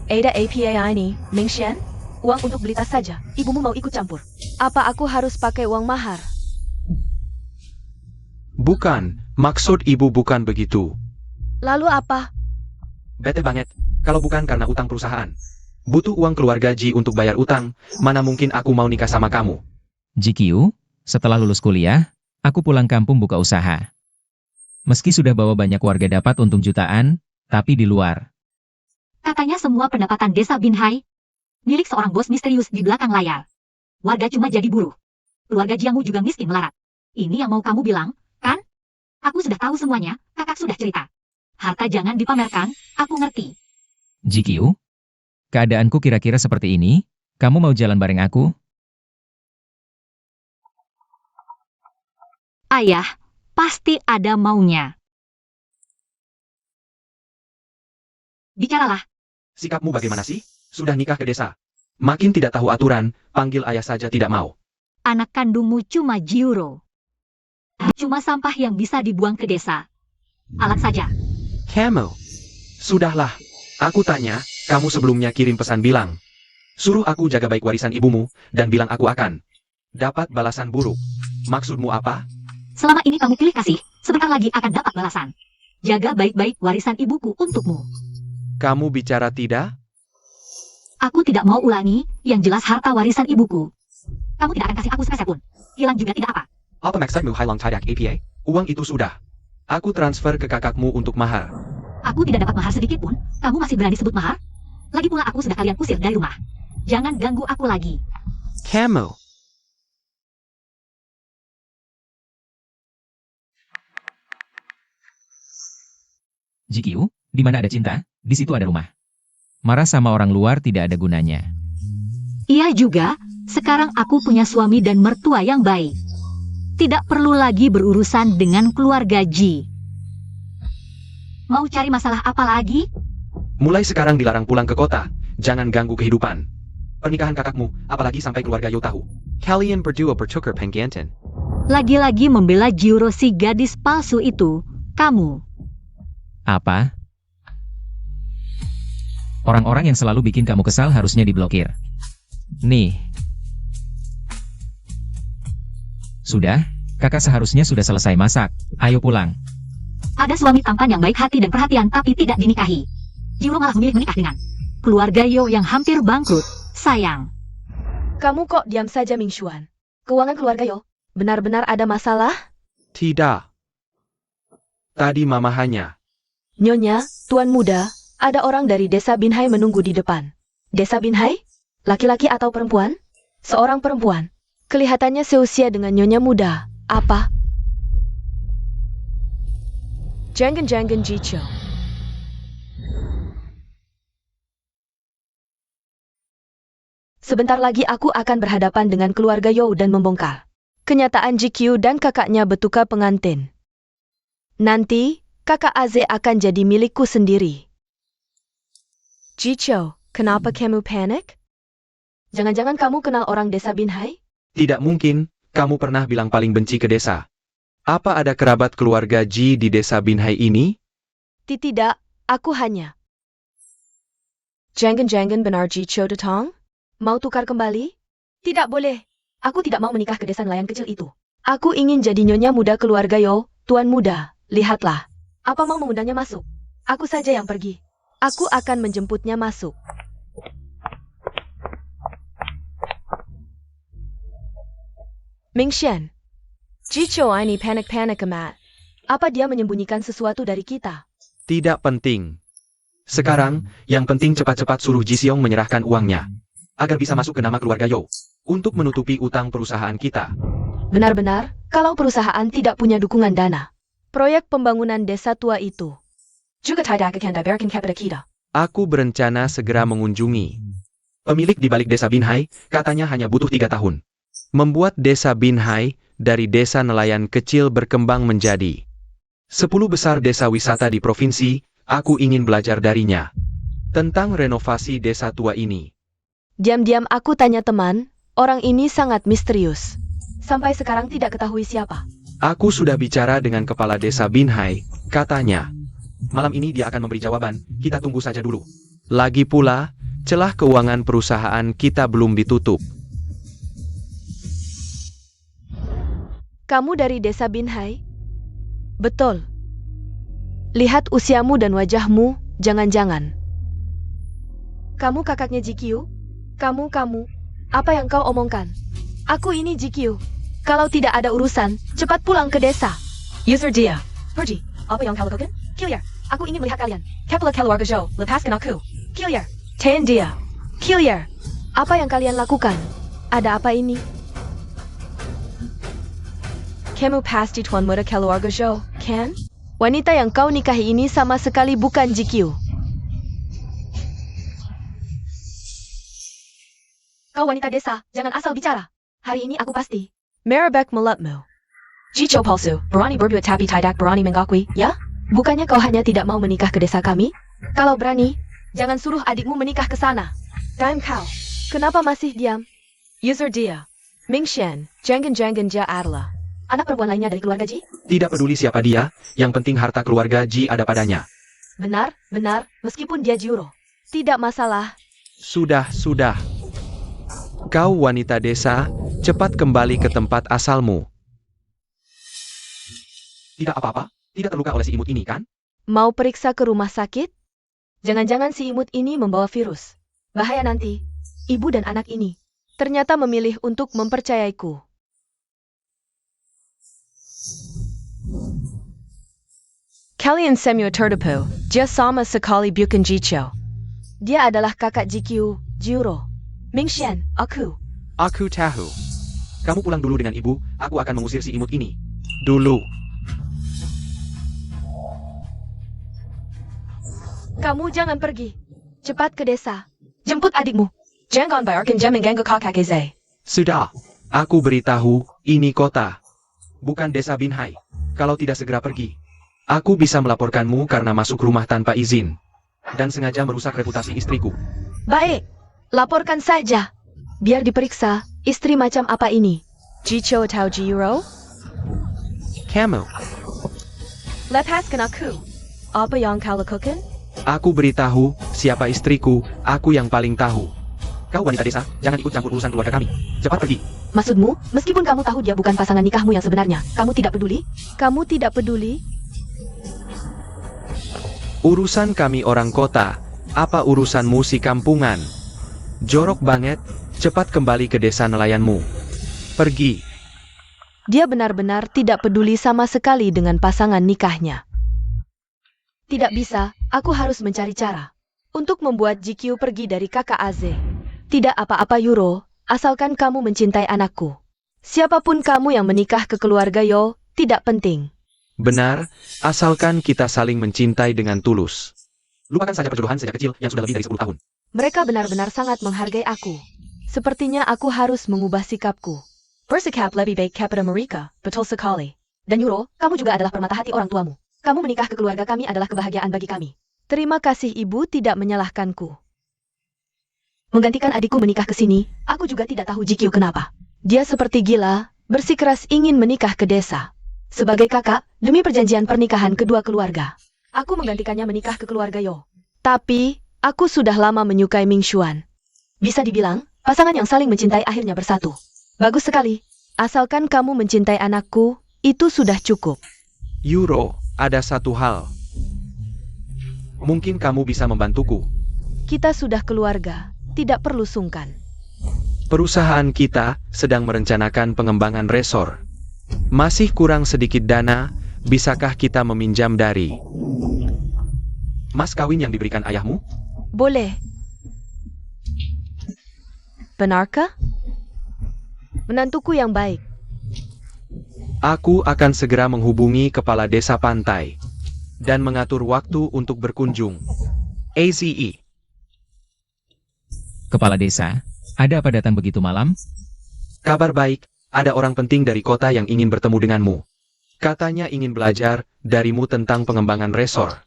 Ada APA ini, Mingxian? Uang untuk beli tas saja. Ibumu mau ikut campur. Apa aku harus pakai uang mahar? Bukan, maksud ibu bukan begitu. Lalu apa? Bete banget, kalau bukan karena utang perusahaan. Butuh uang keluarga Ji untuk bayar utang, mana mungkin aku mau nikah sama kamu. GQ, setelah lulus kuliah, aku pulang kampung buka usaha. Meski sudah bawa banyak warga dapat untung jutaan, tapi di luar. Katanya semua pendapatan desa Binhai milik seorang bos misterius di belakang layar. Warga cuma jadi buruh. Keluarga Jiangmu juga miskin melarat. Ini yang mau kamu bilang, kan? Aku sudah tahu semuanya, kakak sudah cerita. Harta jangan dipamerkan, aku ngerti. GQ, keadaanku kira-kira seperti ini, kamu mau jalan bareng aku? Ayah, pasti ada maunya. Bicaralah. Sikapmu bagaimana sih? Sudah nikah ke desa. Makin tidak tahu aturan, panggil ayah saja tidak mau. Anak kandungmu cuma Jiuro. Cuma sampah yang bisa dibuang ke desa. Alat saja. Kamu. Sudahlah. Aku tanya, kamu sebelumnya kirim pesan bilang. Suruh aku jaga baik warisan ibumu, dan bilang aku akan dapat balasan buruk. Maksudmu apa? Selama ini kamu pilih kasih, sebentar lagi akan dapat balasan. Jaga baik-baik warisan ibuku untukmu. Kamu bicara tidak? Aku tidak mau ulangi, yang jelas harta warisan ibuku. Kamu tidak akan kasih aku sepeser pun. Hilang juga tidak apa. Apa maksudmu hilang tidak APA? Uang itu sudah. Aku transfer ke kakakmu untuk mahar. Aku tidak dapat mahar sedikit pun, kamu masih berani sebut mahar? Lagi pula aku sudah kalian usir dari rumah. Jangan ganggu aku lagi. Kamu. GQ, di mana ada cinta, di situ ada rumah. Marah sama orang luar tidak ada gunanya. Iya juga, sekarang aku punya suami dan mertua yang baik. Tidak perlu lagi berurusan dengan keluarga Ji. Mau cari masalah apa lagi? Mulai sekarang dilarang pulang ke kota. Jangan ganggu kehidupan. Pernikahan kakakmu, apalagi sampai keluarga Yo tahu. Kalian berdua bertukar penggantian. Lagi-lagi membela Jiuro si gadis palsu itu, kamu. Apa? Orang-orang yang selalu bikin kamu kesal harusnya diblokir. Nih. Sudah, kakak seharusnya sudah selesai masak. Ayo pulang. Ada suami tampan yang baik hati dan perhatian tapi tidak dinikahi. Jiuro malah memilih menikah dengan keluarga Yo yang hampir bangkrut. Sayang. Kamu kok diam saja, Mingxuan? Keuangan keluarga Yo benar-benar ada masalah? Tidak. Tadi mama hanya. Nyonya, tuan muda, ada orang dari desa Binhai menunggu di depan. Desa Binhai? Laki-laki atau perempuan? Seorang perempuan. Kelihatannya seusia dengan nyonya muda. Apa? Jangan Jicho. Sebentar lagi aku akan berhadapan dengan keluarga Yo dan membongkar kenyataan GQ dan kakaknya betuka pengantin. Nanti, kakak Aze akan jadi milikku sendiri. Jicho, kenapa kamu panik? Jangan-jangan kamu kenal orang desa Binhai? Tidak mungkin, kamu pernah bilang paling benci ke desa. Apa ada kerabat keluarga Ji di desa Binhai ini? Tidak, aku hanya. Jangan benar Jicho datang? Mau tukar kembali? Tidak boleh. Aku tidak mau menikah ke desa nelayan kecil itu. Aku ingin jadi nyonya muda keluarga Yo, tuan muda. Lihatlah. Apa mau mengundangnya masuk? Aku saja yang pergi. Aku akan menjemputnya masuk. Mingxian. Jicho ini panik-panik amat. Apa dia menyembunyikan sesuatu dari kita? Tidak penting. Sekarang, yang penting cepat-cepat suruh Ji Xiong menyerahkan uangnya. Agar bisa masuk ke nama keluarga Yo. Untuk menutupi utang perusahaan kita. Benar-benar, kalau perusahaan tidak punya dukungan dana. Proyek pembangunan desa tua itu juga tidak akan diberikan kepada kita. Aku berencana segera mengunjungi. Pemilik di balik desa Binhai, katanya hanya butuh 3 tahun. Membuat desa Binhai dari desa nelayan kecil berkembang menjadi 10 besar desa wisata di provinsi. Aku ingin belajar darinya tentang renovasi desa tua ini. Diam-diam aku tanya teman, Orang ini sangat misterius. Sampai sekarang tidak ketahui siapa. Aku sudah bicara dengan kepala desa Binhai, katanya. Malam ini dia akan memberi jawaban, kita tunggu saja dulu. Lagi pula, celah keuangan perusahaan kita belum ditutup. Kamu dari desa Binhai? Betul. Lihat usiamu dan wajahmu, jangan-jangan. Kamu kakaknya GQ? Kamu. Apa yang kau omongkan? Aku ini GQ. Kalau tidak ada urusan, cepat pulang ke desa. User dia. Pergi. Apa yang kau lakukan? Clear. Aku ingin melihat kalian. Kepala keluarga Zhou, lepaskan aku. Clear. Ten dia. Clear. Apa yang kalian lakukan? Ada apa ini? Kamu pasti tuan muda keluarga Zhou, kan? Wanita yang kau nikahi ini sama sekali bukan GQ. Kau wanita desa, jangan asal bicara. Hari ini aku pasti. Marabek melapmu. Jicho palsu, berani berbuat tapi tidak berani mengakui, ya? Bukannya kau hanya tidak mau menikah ke desa kami? Kalau berani, jangan suruh adikmu menikah ke sana. Dan kau. Kenapa masih diam? User dia. Mingshan, jangan dia adalah. Anak perempuan lainnya dari keluarga Ji? Tidak peduli siapa dia, yang penting harta keluarga Ji ada padanya. Benar, meskipun dia Juro. Tidak masalah. Sudah. Kau wanita desa, cepat kembali ke tempat asalmu. Tidak apa-apa, tidak terluka oleh si imut ini kan? Mau periksa ke rumah sakit? Jangan-jangan si imut ini membawa virus. Bahaya nanti. Ibu dan anak ini. Ternyata memilih untuk mempercayaiku. Kalian semua tertipu, dia sama sekali bukan Jicho. Dia adalah kakak GQ, Juro. Mingshan, aku. Aku tahu. Kamu pulang dulu dengan ibu, aku akan mengusir si imut ini. Dulu. Kamu jangan pergi. Cepat ke desa. Jemput adikmu. Jangan bayarkan jam mengganggu kakak Eze. Sudah. Aku beritahu, ini kota. Bukan desa Binhai. Kalau tidak segera pergi, aku bisa melaporkanmu karena masuk rumah tanpa izin. Dan sengaja merusak reputasi istriku. Baik. Laporkan saja. Biar diperiksa, istri macam apa ini? Jicho atau Jiro? Kamu. Lepaskan aku. Apa yang kau lakukan? Aku beritahu, siapa istriku, aku yang paling tahu. Kau wanita desa, jangan ikut campur urusan keluarga kami. Cepat pergi. Maksudmu, meskipun kamu tahu dia bukan pasangan nikahmu yang sebenarnya, kamu tidak peduli? Kamu tidak peduli? Urusan kami orang kota, apa urusanmu si kampungan? Jorok banget, cepat kembali ke desa nelayanmu. Pergi. Dia benar-benar tidak peduli sama sekali dengan pasangan nikahnya. Tidak bisa, aku harus mencari cara untuk membuat GQ pergi dari kakak Aze. Tidak apa-apa Yuro, asalkan kamu mencintai anakku. Siapapun kamu yang menikah ke keluarga Yo, tidak penting. Benar, asalkan kita saling mencintai dengan tulus. Lupakan saja perjodohan sejak kecil yang sudah lebih dari 10 tahun. Mereka benar-benar sangat menghargai aku. Sepertinya aku harus mengubah sikapku. Bersikap lebih baik kepada mereka, betul sekali. Dan Yuro, kamu juga adalah permata hati orang tuamu. Kamu menikah ke keluarga kami adalah kebahagiaan bagi kami. Terima kasih ibu tidak menyalahkanku. Menggantikan adikku menikah ke sini, aku juga tidak tahu GQ kenapa. Dia seperti gila, bersikeras ingin menikah ke desa. Sebagai kakak, demi perjanjian pernikahan kedua keluarga, aku menggantikannya menikah ke keluarga Yo. Tapi, aku sudah lama menyukai Mingshuan. Bisa dibilang, pasangan yang saling mencintai akhirnya bersatu. Bagus sekali. Asalkan kamu mencintai anakku, itu sudah cukup. Yuro, ada satu hal. Mungkin kamu bisa membantuku. Kita sudah keluarga, tidak perlu sungkan. Perusahaan kita sedang merencanakan pengembangan resor. Masih kurang sedikit dana, bisakah kita meminjam dari mas kawin yang diberikan ayahmu? Boleh. Benarkah? Menantuku yang baik. Aku akan segera menghubungi kepala desa pantai dan mengatur waktu untuk berkunjung. AZE. Kepala desa, ada apa datang begitu malam? Kabar baik, ada orang penting dari kota yang ingin bertemu denganmu. Katanya ingin belajar darimu tentang pengembangan resor.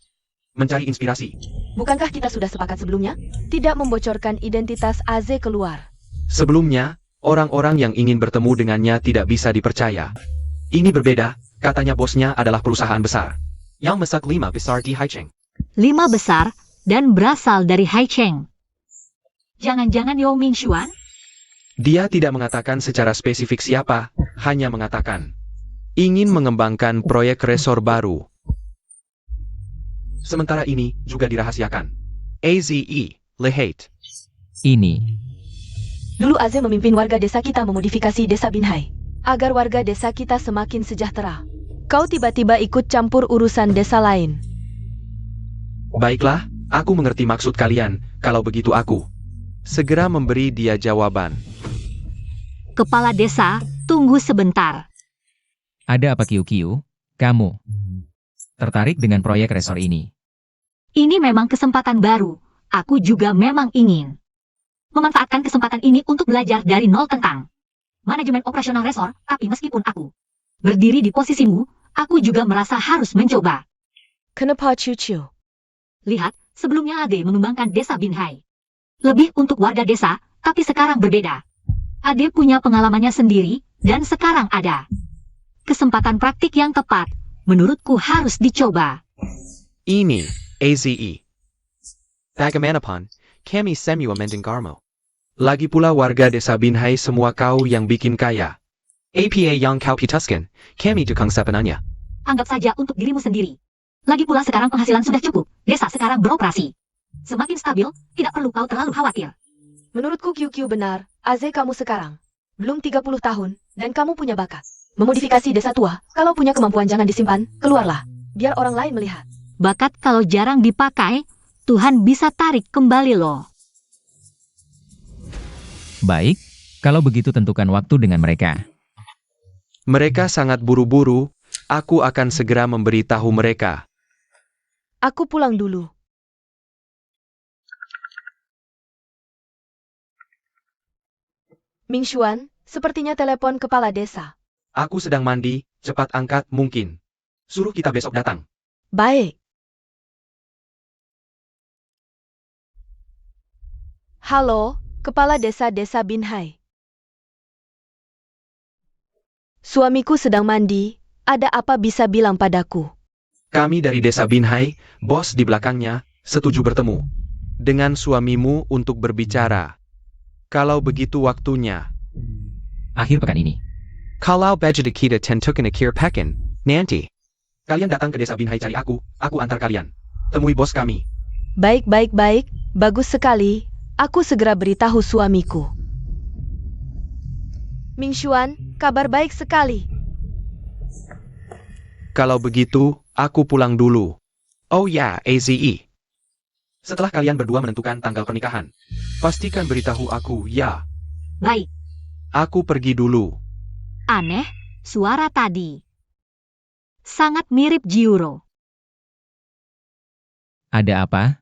Mencari inspirasi. Bukankah kita sudah sepakat sebelumnya? Tidak membocorkan identitas Aze keluar. Sebelumnya, Orang-orang yang ingin bertemu dengannya tidak bisa dipercaya. Ini berbeda, katanya bosnya adalah perusahaan besar. Yang masak 5 besar di Haicheng. 5 besar dan berasal dari Haicheng. Jangan-jangan Yao Mingshuan? Dia tidak mengatakan secara spesifik siapa, hanya mengatakan ingin mengembangkan proyek resor baru. Sementara ini juga dirahasiakan. AZE, Lehate. Ini. Dulu Aze memimpin warga desa kita memodifikasi desa Binhai, agar warga desa kita semakin sejahtera. Kau tiba-tiba ikut campur urusan desa lain. Baiklah, aku mengerti maksud kalian, kalau begitu aku segera memberi dia jawaban. Kepala desa, tunggu sebentar. Ada apa Kiu? Kamu tertarik dengan proyek resor ini? Ini memang kesempatan baru. Aku juga memang ingin memanfaatkan kesempatan ini untuk belajar dari nol tentang manajemen operasional resor, tapi meskipun aku berdiri di posisimu, aku juga merasa harus mencoba. Kenapa cucu? Lihat, sebelumnya Ade mengembangkan desa Binhai. Lebih untuk warga desa, tapi sekarang berbeda. Ade punya pengalamannya sendiri, dan sekarang ada kesempatan praktik yang tepat. Menurutku harus dicoba. Ini, AZE. Bagaimanapan, kami semua mendengarmu. Lagi pula warga desa Binhai semua kau yang bikin kaya. APA yang kau putuskan, kami dukung sepenuhnya. Anggap saja untuk dirimu sendiri. Lagi pula sekarang penghasilan sudah cukup, desa sekarang beroperasi. Semakin stabil, tidak perlu kau terlalu khawatir. Menurutku QQ benar, Aze kamu sekarang belum 30 tahun, dan kamu punya bakat memodifikasi desa tua. Kalau punya kemampuan jangan disimpan, keluarlah, biar orang lain melihat. Bakat kalau jarang dipakai, Tuhan bisa tarik kembali loh. Baik, kalau begitu tentukan waktu dengan mereka. Mereka sangat buru-buru, aku akan segera memberitahu mereka. Aku pulang dulu. Mingshuan, sepertinya telepon kepala desa. Aku sedang mandi, cepat angkat mungkin. Suruh kita besok datang. Baik. Halo, kepala desa Binhai. Suamiku sedang mandi, ada apa bisa bilang padaku? Kami dari desa Binhai, bos di belakangnya, setuju bertemu dengan suamimu untuk berbicara. Kalau begitu waktunya. Akhir pekan ini. Kalau budget kita tentukan akhir pekan, nanti. Kalian datang ke desa Binhai cari aku antar kalian. Temui bos kami. Baik, bagus sekali. Aku segera beritahu suamiku. Mingshuan, kabar baik sekali. Kalau begitu, aku pulang dulu. Oh ya, AZE. Setelah kalian berdua menentukan tanggal pernikahan, pastikan beritahu aku, ya. Baik. Aku pergi dulu. Aneh, suara tadi sangat mirip Jiuro. Ada apa?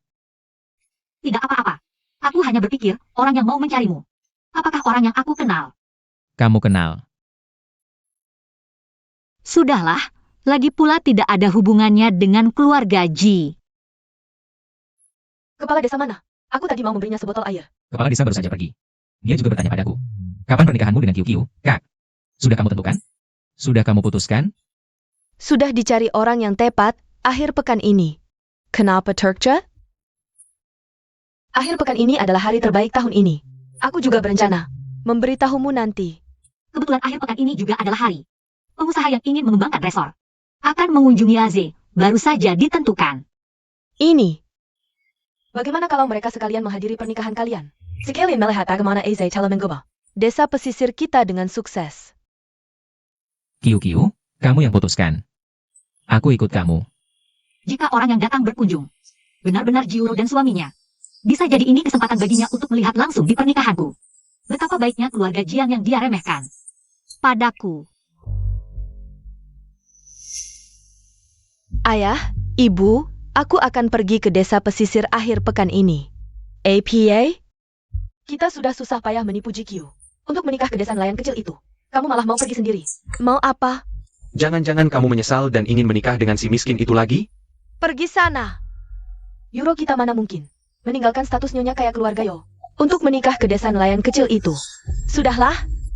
Tidak apa-apa. Aku hanya berpikir, orang yang mau mencarimu. Apakah orang yang aku kenal? Kamu kenal. Sudahlah, lagi pula tidak ada hubungannya dengan keluarga Ji. Kepala desa mana? Aku tadi mau memberinya sebotol air. Kepala desa baru saja pergi. Dia juga bertanya padaku. Kapan pernikahanmu dengan Kiu, Kak? Sudah kamu tentukan? Sudah kamu putuskan? Sudah dicari orang yang tepat, akhir pekan ini. Kenapa Turkja? Akhir pekan ini adalah hari terbaik tahun ini. Aku juga berencana memberitahumu nanti. Kebetulan akhir pekan ini juga adalah hari pengusaha yang ingin mengembangkan resor akan mengunjungi Aze, baru saja ditentukan. Ini. Bagaimana kalau mereka sekalian menghadiri pernikahan kalian? Sekalian melihat bagaimana Aze telah mengubah desa pesisir kita dengan sukses. Kiu, kamu yang putuskan. Aku ikut kamu. Jika orang yang datang berkunjung benar-benar Jiuro dan suaminya, bisa jadi ini kesempatan baginya untuk melihat langsung di pernikahanku. Betapa baiknya keluarga Jiang yang dia remehkan padaku. Ayah, Ibu, aku akan pergi ke desa pesisir akhir pekan ini. APA? Kita sudah susah payah menipu GQ untuk menikah ke desa nelayan kecil itu. Kamu malah mau pergi sendiri. Mau apa? Jangan-jangan kamu menyesal dan ingin menikah dengan si miskin itu lagi? Pergi sana. Euro kita mana mungkin meninggalkan status nyonya kayak keluarga Yo untuk menikah ke desa nelayan kecil itu. Sudahlah,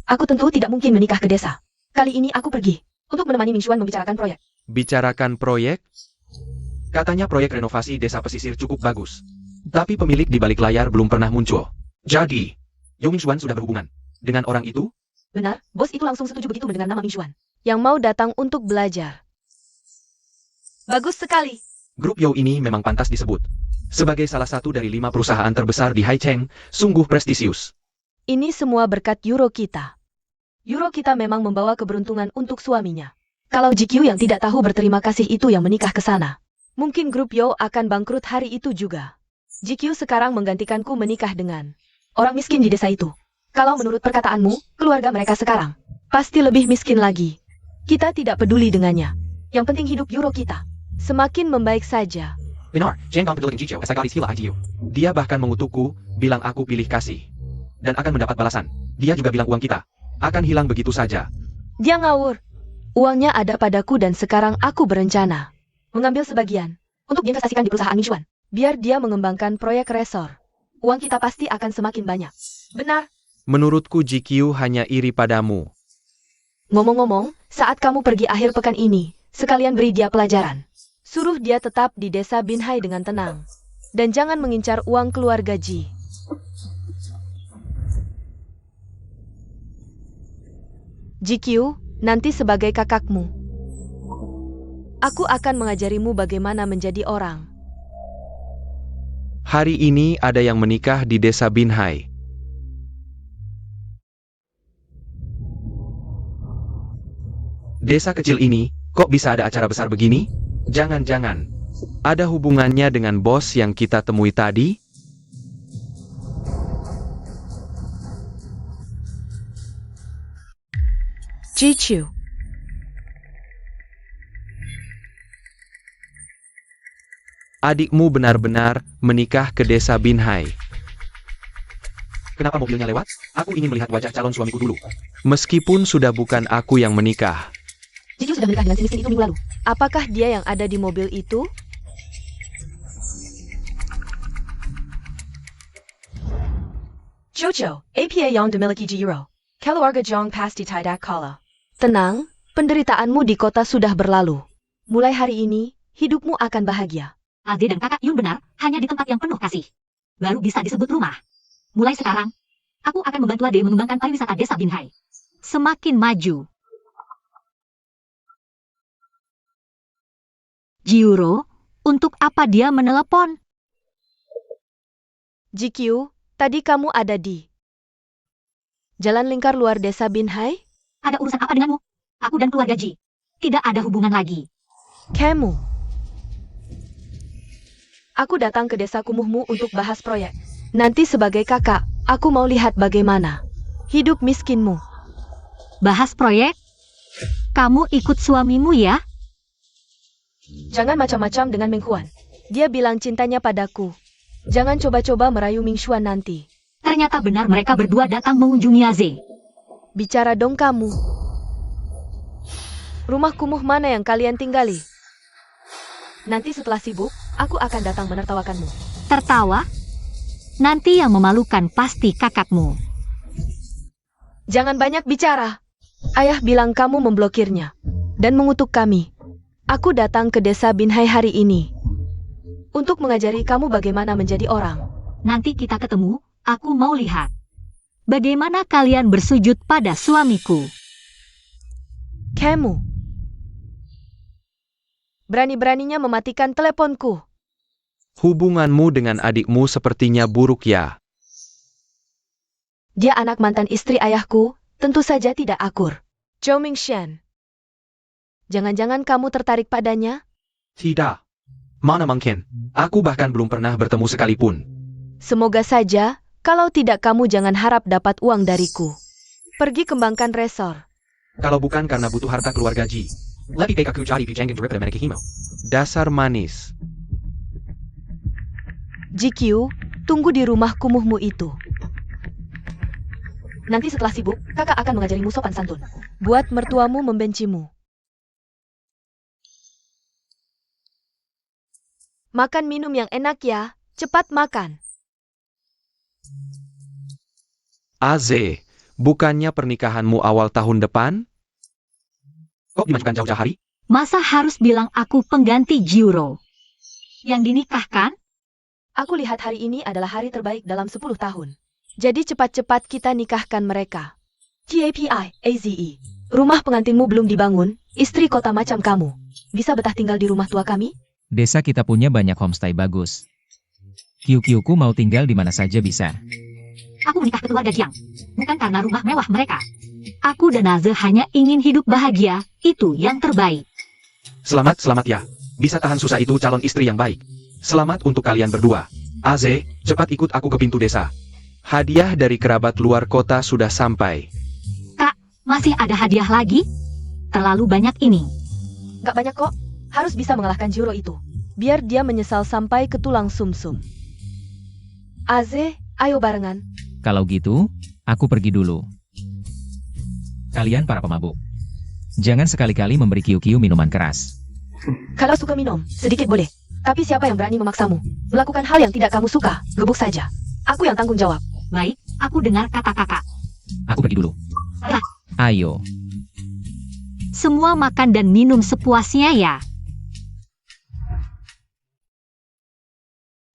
Aku tentu tidak mungkin menikah ke desa. Kali ini aku pergi untuk menemani Ming Xuan membicarakan proyek. Bicarakan proyek? Katanya proyek renovasi desa pesisir cukup bagus. Tapi pemilik di balik layar belum pernah muncul. Jadi, Yong Ming Xuan sudah berhubungan dengan orang itu? Benar, bos itu langsung setuju begitu mendengar nama Ming Xuan, yang mau datang untuk belajar. Bagus sekali. Grup Yo ini memang pantas disebut sebagai salah satu dari 5 perusahaan terbesar di Haicheng, sungguh prestisius. Ini semua berkat Euro kita. Euro kita memang membawa keberuntungan untuk suaminya. Kalau GQ yang tidak tahu berterima kasih itu yang menikah ke sana, mungkin grup Yo akan bangkrut hari itu juga. GQ sekarang menggantikanku menikah dengan orang miskin di desa itu. Kalau menurut perkataanmu, keluarga mereka sekarang pasti lebih miskin lagi. Kita tidak peduli dengannya. Yang penting hidup Euro kita semakin membaik saja. Benar, Jiang Gong peduli Jijiu, gadis gila IGU. Dia bahkan mengutukku, bilang aku pilih kasih. Dan akan mendapat balasan. Dia juga bilang uang kita akan hilang begitu saja. Dia ngawur. Uangnya ada padaku dan sekarang aku berencana mengambil sebagian untuk diinvestasikan di perusahaan Ming Xuan. Biar dia mengembangkan proyek resor. Uang kita pasti akan semakin banyak. Benar. Menurutku GQ hanya iri padamu. Ngomong-ngomong, saat kamu pergi akhir pekan ini, sekalian beri dia pelajaran. Suruh dia tetap di desa Binhai dengan tenang. Dan jangan mengincar uang keluarga Ji. GQ, nanti sebagai kakakmu, aku akan mengajarimu bagaimana menjadi orang. Hari ini ada yang menikah di desa Binhai. Desa kecil ini, kok bisa ada acara besar begini? Jangan-jangan ada hubungannya dengan bos yang kita temui tadi? Jichu. Adikmu benar-benar menikah ke desa Binhai. Kenapa mobilnya lewat? Aku ingin melihat wajah calon suamiku dulu. Meskipun sudah bukan aku yang menikah. Jichu sudah menikah dengan si miskin itu minggu lalu. Apakah dia yang ada di mobil itu? Jojo, APA yang dimiliki Jiro. Keluarga Jong pasti tidak kalah. Tenang, penderitaanmu di kota sudah berlalu. Mulai hari ini, hidupmu akan bahagia. Ade dan kakak Yun benar, hanya di tempat yang penuh kasih. Baru bisa disebut rumah. Mulai sekarang, aku akan membantu Ade mengembangkan pariwisata desa Binhai. Semakin maju. Jiuro, untuk apa dia menelepon? GQ, tadi kamu ada di jalan lingkar luar desa Binhai? Ada urusan apa denganmu? Aku dan keluarga Ji. Tidak ada hubungan lagi. Kamu. Aku datang ke desa kumuhmu untuk bahas proyek. Nanti sebagai kakak, aku mau lihat bagaimana hidup miskinmu. Bahas proyek? Kamu ikut suamimu ya? Jangan macam-macam dengan Ming Xuan. Dia bilang cintanya padaku. Jangan coba-coba merayu Ming Xuan nanti. Ternyata benar mereka berdua datang mengunjungi Aze. Bicara dong kamu. Rumah kumuh mana yang kalian tinggali? Nanti setelah sibuk, aku akan datang menertawakanmu. Tertawa? Nanti yang memalukan pasti kakakmu. Jangan banyak bicara. Ayah bilang kamu memblokirnya dan mengutuk kami. Aku datang ke desa Binhai hari ini untuk mengajari kamu bagaimana menjadi orang. Nanti kita ketemu, aku mau lihat. Bagaimana kalian bersujud pada suamiku? Kamu berani-beraninya mematikan teleponku. Hubunganmu dengan adikmu sepertinya buruk ya. Dia anak mantan istri ayahku, tentu saja tidak akur. Zhou Mingshan. Jangan-jangan kamu tertarik padanya? Tidak. Mana mungkin. Aku bahkan belum pernah bertemu sekalipun. Semoga saja, kalau tidak kamu jangan harap dapat uang dariku. Pergi kembangkan resor. Kalau bukan karena butuh harta keluarga Ji. Lebih baik aku cari bijangin daripada mereka himo. Dasar manis. GQ, tunggu di rumah kumuhmu itu. Nanti setelah sibuk, kakak akan mengajarimu sopan santun. Buat mertuamu membencimu. Makan minum yang enak ya, cepat makan. Aze, Bukannya pernikahanmu awal tahun depan? Kok dimajukan jauh-jauh hari? Masa harus bilang aku pengganti Jiro? Yang dinikahkan? Aku lihat hari ini adalah hari terbaik dalam 10 tahun. Jadi cepat-cepat kita nikahkan mereka. TAPI, rumah pengantinmu belum dibangun, istri kota macam kamu. Bisa betah tinggal di rumah tua kami? Desa kita punya banyak homestay bagus. Kiu-kiuku mau tinggal di mana saja bisa. Aku menikah ke keluarga Jiang, bukan karena rumah mewah mereka. Aku dan Aze hanya ingin hidup bahagia, itu yang terbaik. Selamat ya. Bisa tahan susah itu calon istri yang baik. Selamat untuk kalian berdua. Aze, cepat ikut aku ke pintu desa. Hadiah dari kerabat luar kota sudah sampai. Kak, masih ada hadiah lagi? Terlalu banyak ini. Gak banyak kok, harus bisa mengalahkan Jiro itu. Biar dia menyesal sampai ke tulang sumsum. Aze, ayo barengan. Kalau gitu, aku pergi dulu. Kalian para pemabuk. Jangan sekali-kali memberi Kiu-kiu minuman keras. Kalau suka minum, sedikit boleh. Tapi siapa yang berani memaksamu? Melakukan hal yang tidak kamu suka, gebuk saja. Aku yang tanggung jawab. Baik, aku dengar kata kakak. Aku pergi dulu. Ah. Ayo. Semua makan dan minum sepuasnya ya.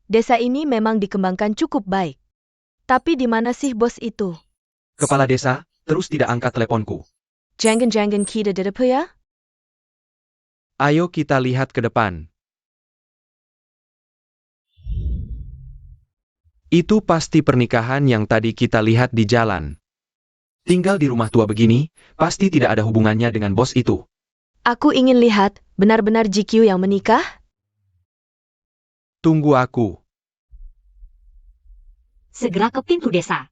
Desa ini memang dikembangkan cukup baik. Tapi di mana sih bos itu? Kepala desa, terus tidak angkat teleponku. Jangan kita di depan ya? Ayo kita lihat ke depan. Itu pasti pernikahan yang tadi kita lihat di jalan. Tinggal di rumah tua begini, pasti tidak ada hubungannya dengan bos itu. Aku ingin lihat, benar-benar GQ yang menikah? Tunggu aku. Segera ke pintu desa.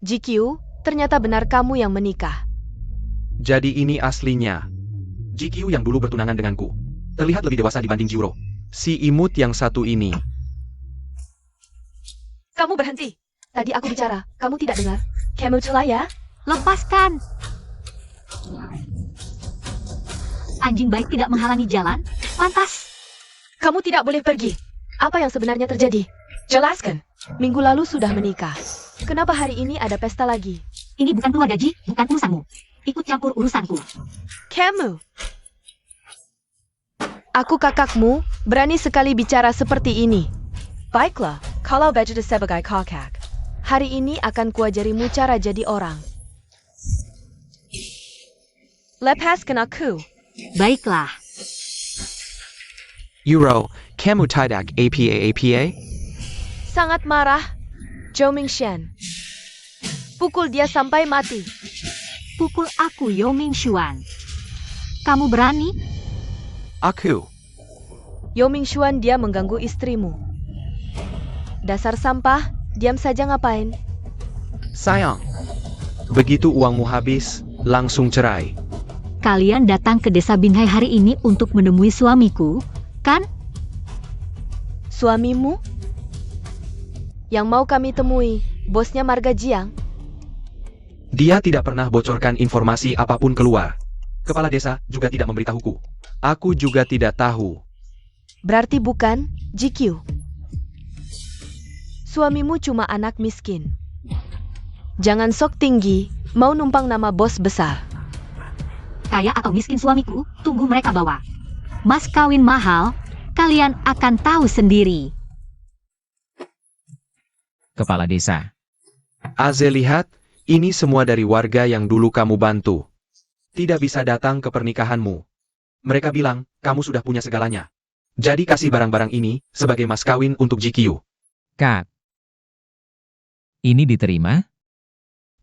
GQ, ternyata benar kamu yang menikah. Jadi ini aslinya. GQ yang dulu bertunangan denganku. Terlihat lebih dewasa dibanding Jiro. Si imut yang satu ini. Kamu berhenti. Tadi aku bicara, kamu tidak dengar. Kamu celah ya? Lepaskan. Anjing baik tidak menghalangi jalan. Pantas. Kamu tidak boleh pergi. Apa yang sebenarnya terjadi? Jelaskan. Minggu lalu sudah menikah. Kenapa hari ini ada pesta lagi? Ini bukan keluarga Ji, bukan urusanmu. Ikut campur urusanku. Kamu. Aku kakakmu, berani sekali bicara seperti ini. Baiklah, kalau baju sebagai kakak. Hari ini akan kuajarimu cara jadi orang. Lepaskan aku. Baiklah. Euro, kamu tidak apa? Sangat marah. Zhou Mingshan. Pukul dia sampai mati. Pukul aku Yao Mingshuan. Kamu berani? Aku. Yao Mingshuan dia mengganggu istrimu. Dasar sampah, diam saja ngapain? Sayang. Begitu uangmu habis, langsung cerai. Kalian datang ke desa Binhai hari ini untuk menemui suamiku, kan? Suamimu? Yang mau kami temui, bosnya Marga Jiang. Dia tidak pernah bocorkan informasi apapun keluar. Kepala desa juga tidak memberitahuku. Aku juga tidak tahu. Berarti bukan GQ. Suamimu cuma anak miskin. Jangan sok tinggi, mau numpang nama bos besar. Kaya atau miskin suamiku, tunggu mereka bawa. Mas kawin mahal, kalian akan tahu sendiri. Kepala desa. Aze lihat, ini semua dari warga yang dulu kamu bantu. Tidak bisa datang ke pernikahanmu. Mereka bilang, kamu sudah punya segalanya. Jadi kasih barang-barang ini sebagai mas kawin untuk GQ. Kak. Ini diterima?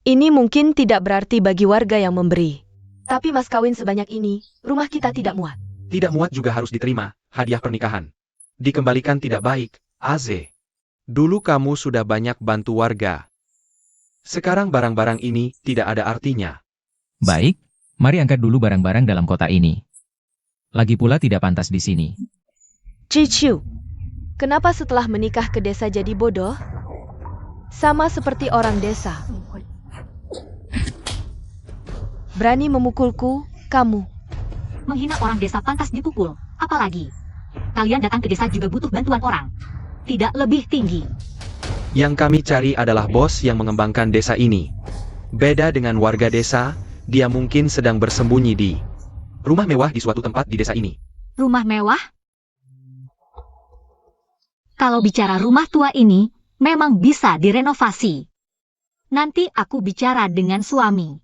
Ini mungkin tidak berarti bagi warga yang memberi. Tapi mas kawin sebanyak ini, rumah kita tidak muat. Tidak muat juga harus diterima, hadiah pernikahan. Dikembalikan tidak baik, Aze. Dulu kamu sudah banyak bantu warga. Sekarang barang-barang ini tidak ada artinya. Baik, mari angkat dulu barang-barang dalam kota ini. Lagi pula tidak pantas di sini. Cicu, kenapa setelah menikah ke desa jadi bodoh? Sama seperti orang desa. Berani memukulku, kamu. Menghina orang desa pantas dipukul, apalagi. Kalian datang ke desa juga butuh bantuan orang. Tidak lebih tinggi. Yang kami cari adalah bos yang mengembangkan desa ini. Beda dengan warga desa, dia mungkin sedang bersembunyi di rumah mewah di suatu tempat di desa ini. Rumah mewah? Kalau bicara rumah tua ini, memang bisa direnovasi. Nanti aku bicara dengan suami.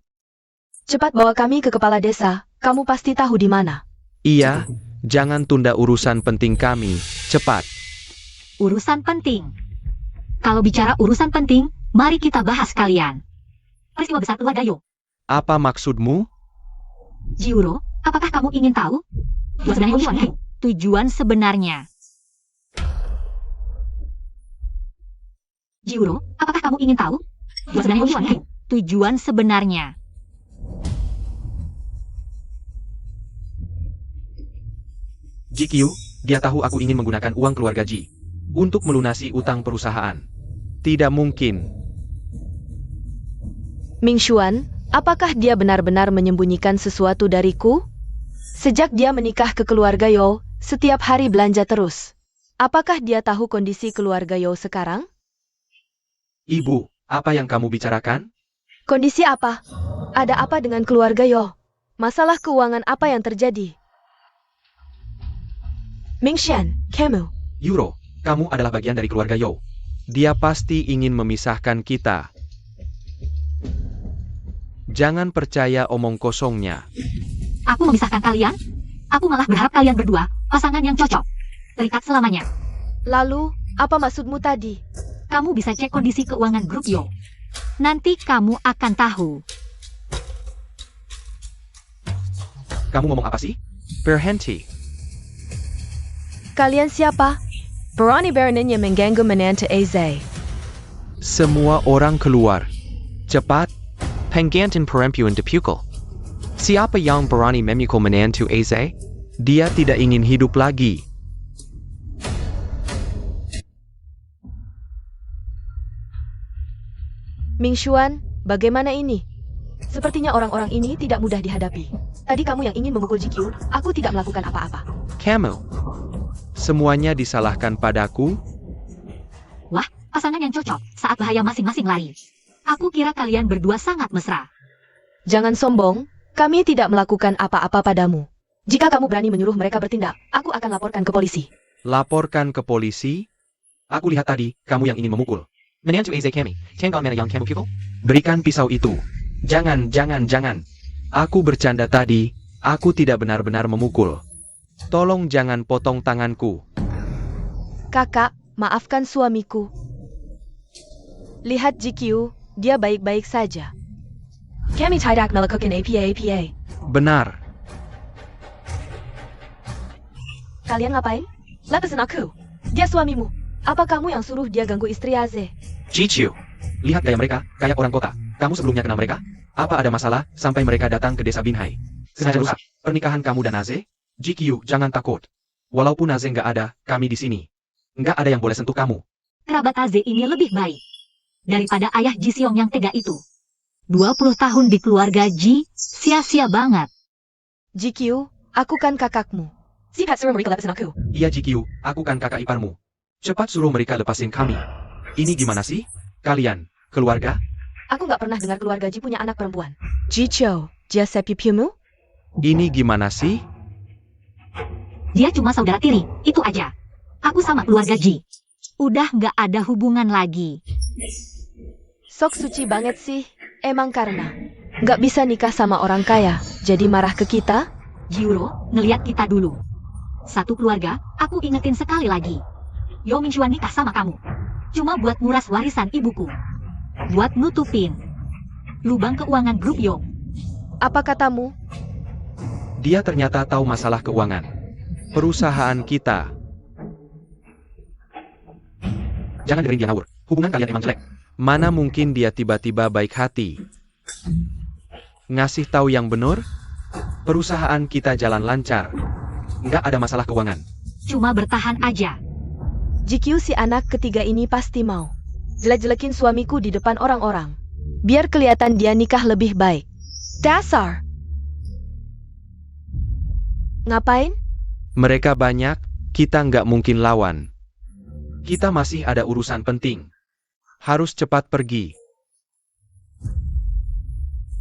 Cepat bawa kami ke kepala desa, kamu pasti tahu di mana. Iya, jangan tunda urusan penting kami, cepat. Urusan penting. Kalau bicara urusan penting, mari kita bahas kalian. Peristiwa besar keluarga Yo. Apa maksudmu? Jiuro, apakah kamu ingin tahu? Tujuan sebenarnya. Jiuro, apakah kamu ingin tahu? Tujuan sebenarnya. GQ, dia tahu aku ingin menggunakan uang keluarga Ji untuk melunasi utang perusahaan. Tidak mungkin. Ming Xuan, apakah dia benar-benar menyembunyikan sesuatu dariku? Sejak dia menikah ke keluarga Yo, setiap hari belanja terus. Apakah dia tahu kondisi keluarga Yo sekarang? Ibu, apa yang kamu bicarakan? Kondisi apa? Ada apa dengan keluarga Yo? Masalah keuangan apa yang terjadi? Ming Xuan, kamu. Yuro, kamu adalah bagian dari keluarga Yo. Dia pasti ingin memisahkan kita. Jangan percaya omong kosongnya. Aku memisahkan kalian? Aku malah berharap kalian berdua, pasangan yang cocok. Terikat selamanya. Lalu, apa maksudmu tadi? Kamu bisa cek kondisi keuangan grup Yo. Nanti kamu akan tahu. Kamu ngomong apa sih? Berhenti. Kalian siapa? Berani beraninya mengganggu menantu Eze. Semua orang keluar. Cepat. Penggantin perempuan dipukul. Siapa yang berani memukul menantu Eze? Dia tidak ingin hidup lagi. Ming Xuan, bagaimana ini? Sepertinya orang-orang ini tidak mudah dihadapi. Tadi kamu yang ingin memukul GQ, aku tidak melakukan apa-apa. Kamu. Semuanya disalahkan padaku. Wah, pasangan yang cocok saat bahaya masing-masing lari. Aku kira kalian berdua sangat mesra. Jangan sombong, kami tidak melakukan apa-apa padamu. Jika kamu berani menyuruh mereka bertindak, aku akan laporkan ke polisi. Laporkan ke polisi? Aku lihat tadi, kamu yang ingin memukul. Menantu Eze kami, tengok mana yang kamu pukul? Berikan pisau itu. Jangan. Aku bercanda tadi, aku tidak benar-benar memukul. Tolong jangan potong tanganku. Kakak, maafkan suamiku. Lihat GQ, dia baik-baik saja. Kami tidak melakukan apa-apa. Benar. Kalian ngapain? Lepasin aku. Dia suamimu. Apa kamu yang suruh dia ganggu istri Aze? Cicu. Lihat gaya mereka, kayak orang kota. Kamu sebelumnya kenal mereka? Apa ada masalah sampai mereka datang ke desa Binhai? Sengaja rusak pernikahan kamu dan Aze? GQ, jangan takut. Walaupun Aze nggak ada, kami di sini. Nggak ada yang boleh sentuh kamu. Kerabat Aze ini lebih baik daripada ayah Ji Seong yang tega itu. 20 tahun di keluarga Ji, sia-sia banget. GQ, aku kan kakakmu. Sipat suruh mereka lepasin aku. Iya GQ, aku kan kakak iparmu. Cepat suruh mereka lepasin kami. Ini gimana sih? Kalian, keluarga? Aku nggak pernah dengar keluarga Ji punya anak perempuan. Jicho, dia sepupumu? Ini gimana sih? Dia cuma saudara tiri, itu aja. Aku sama keluarga Ji. Udah nggak ada hubungan lagi. Sok suci banget sih. Emang karena nggak bisa nikah sama orang kaya, jadi marah ke kita? Jiuro, ngeliat kita dulu. Satu keluarga, aku ingetin sekali lagi. Yo Ming Xuan nikah sama kamu. Cuma buat nguras warisan ibuku. Buat nutupin lubang keuangan grup Yo. Apa katamu? Dia ternyata tahu masalah keuangan perusahaan kita. Jangan dengerin dia ngawur. Hubungan kalian emang jelek. Mana mungkin dia tiba-tiba baik hati. Ngasih tahu yang benar, perusahaan kita jalan lancar. Nggak ada masalah keuangan. Cuma bertahan aja. GQ si anak ketiga ini pasti mau jelek-jelekin suamiku di depan orang-orang. Biar kelihatan dia nikah lebih baik. Dasar! Ngapain? Mereka banyak, kita nggak mungkin lawan. Kita masih ada urusan penting. Harus cepat pergi.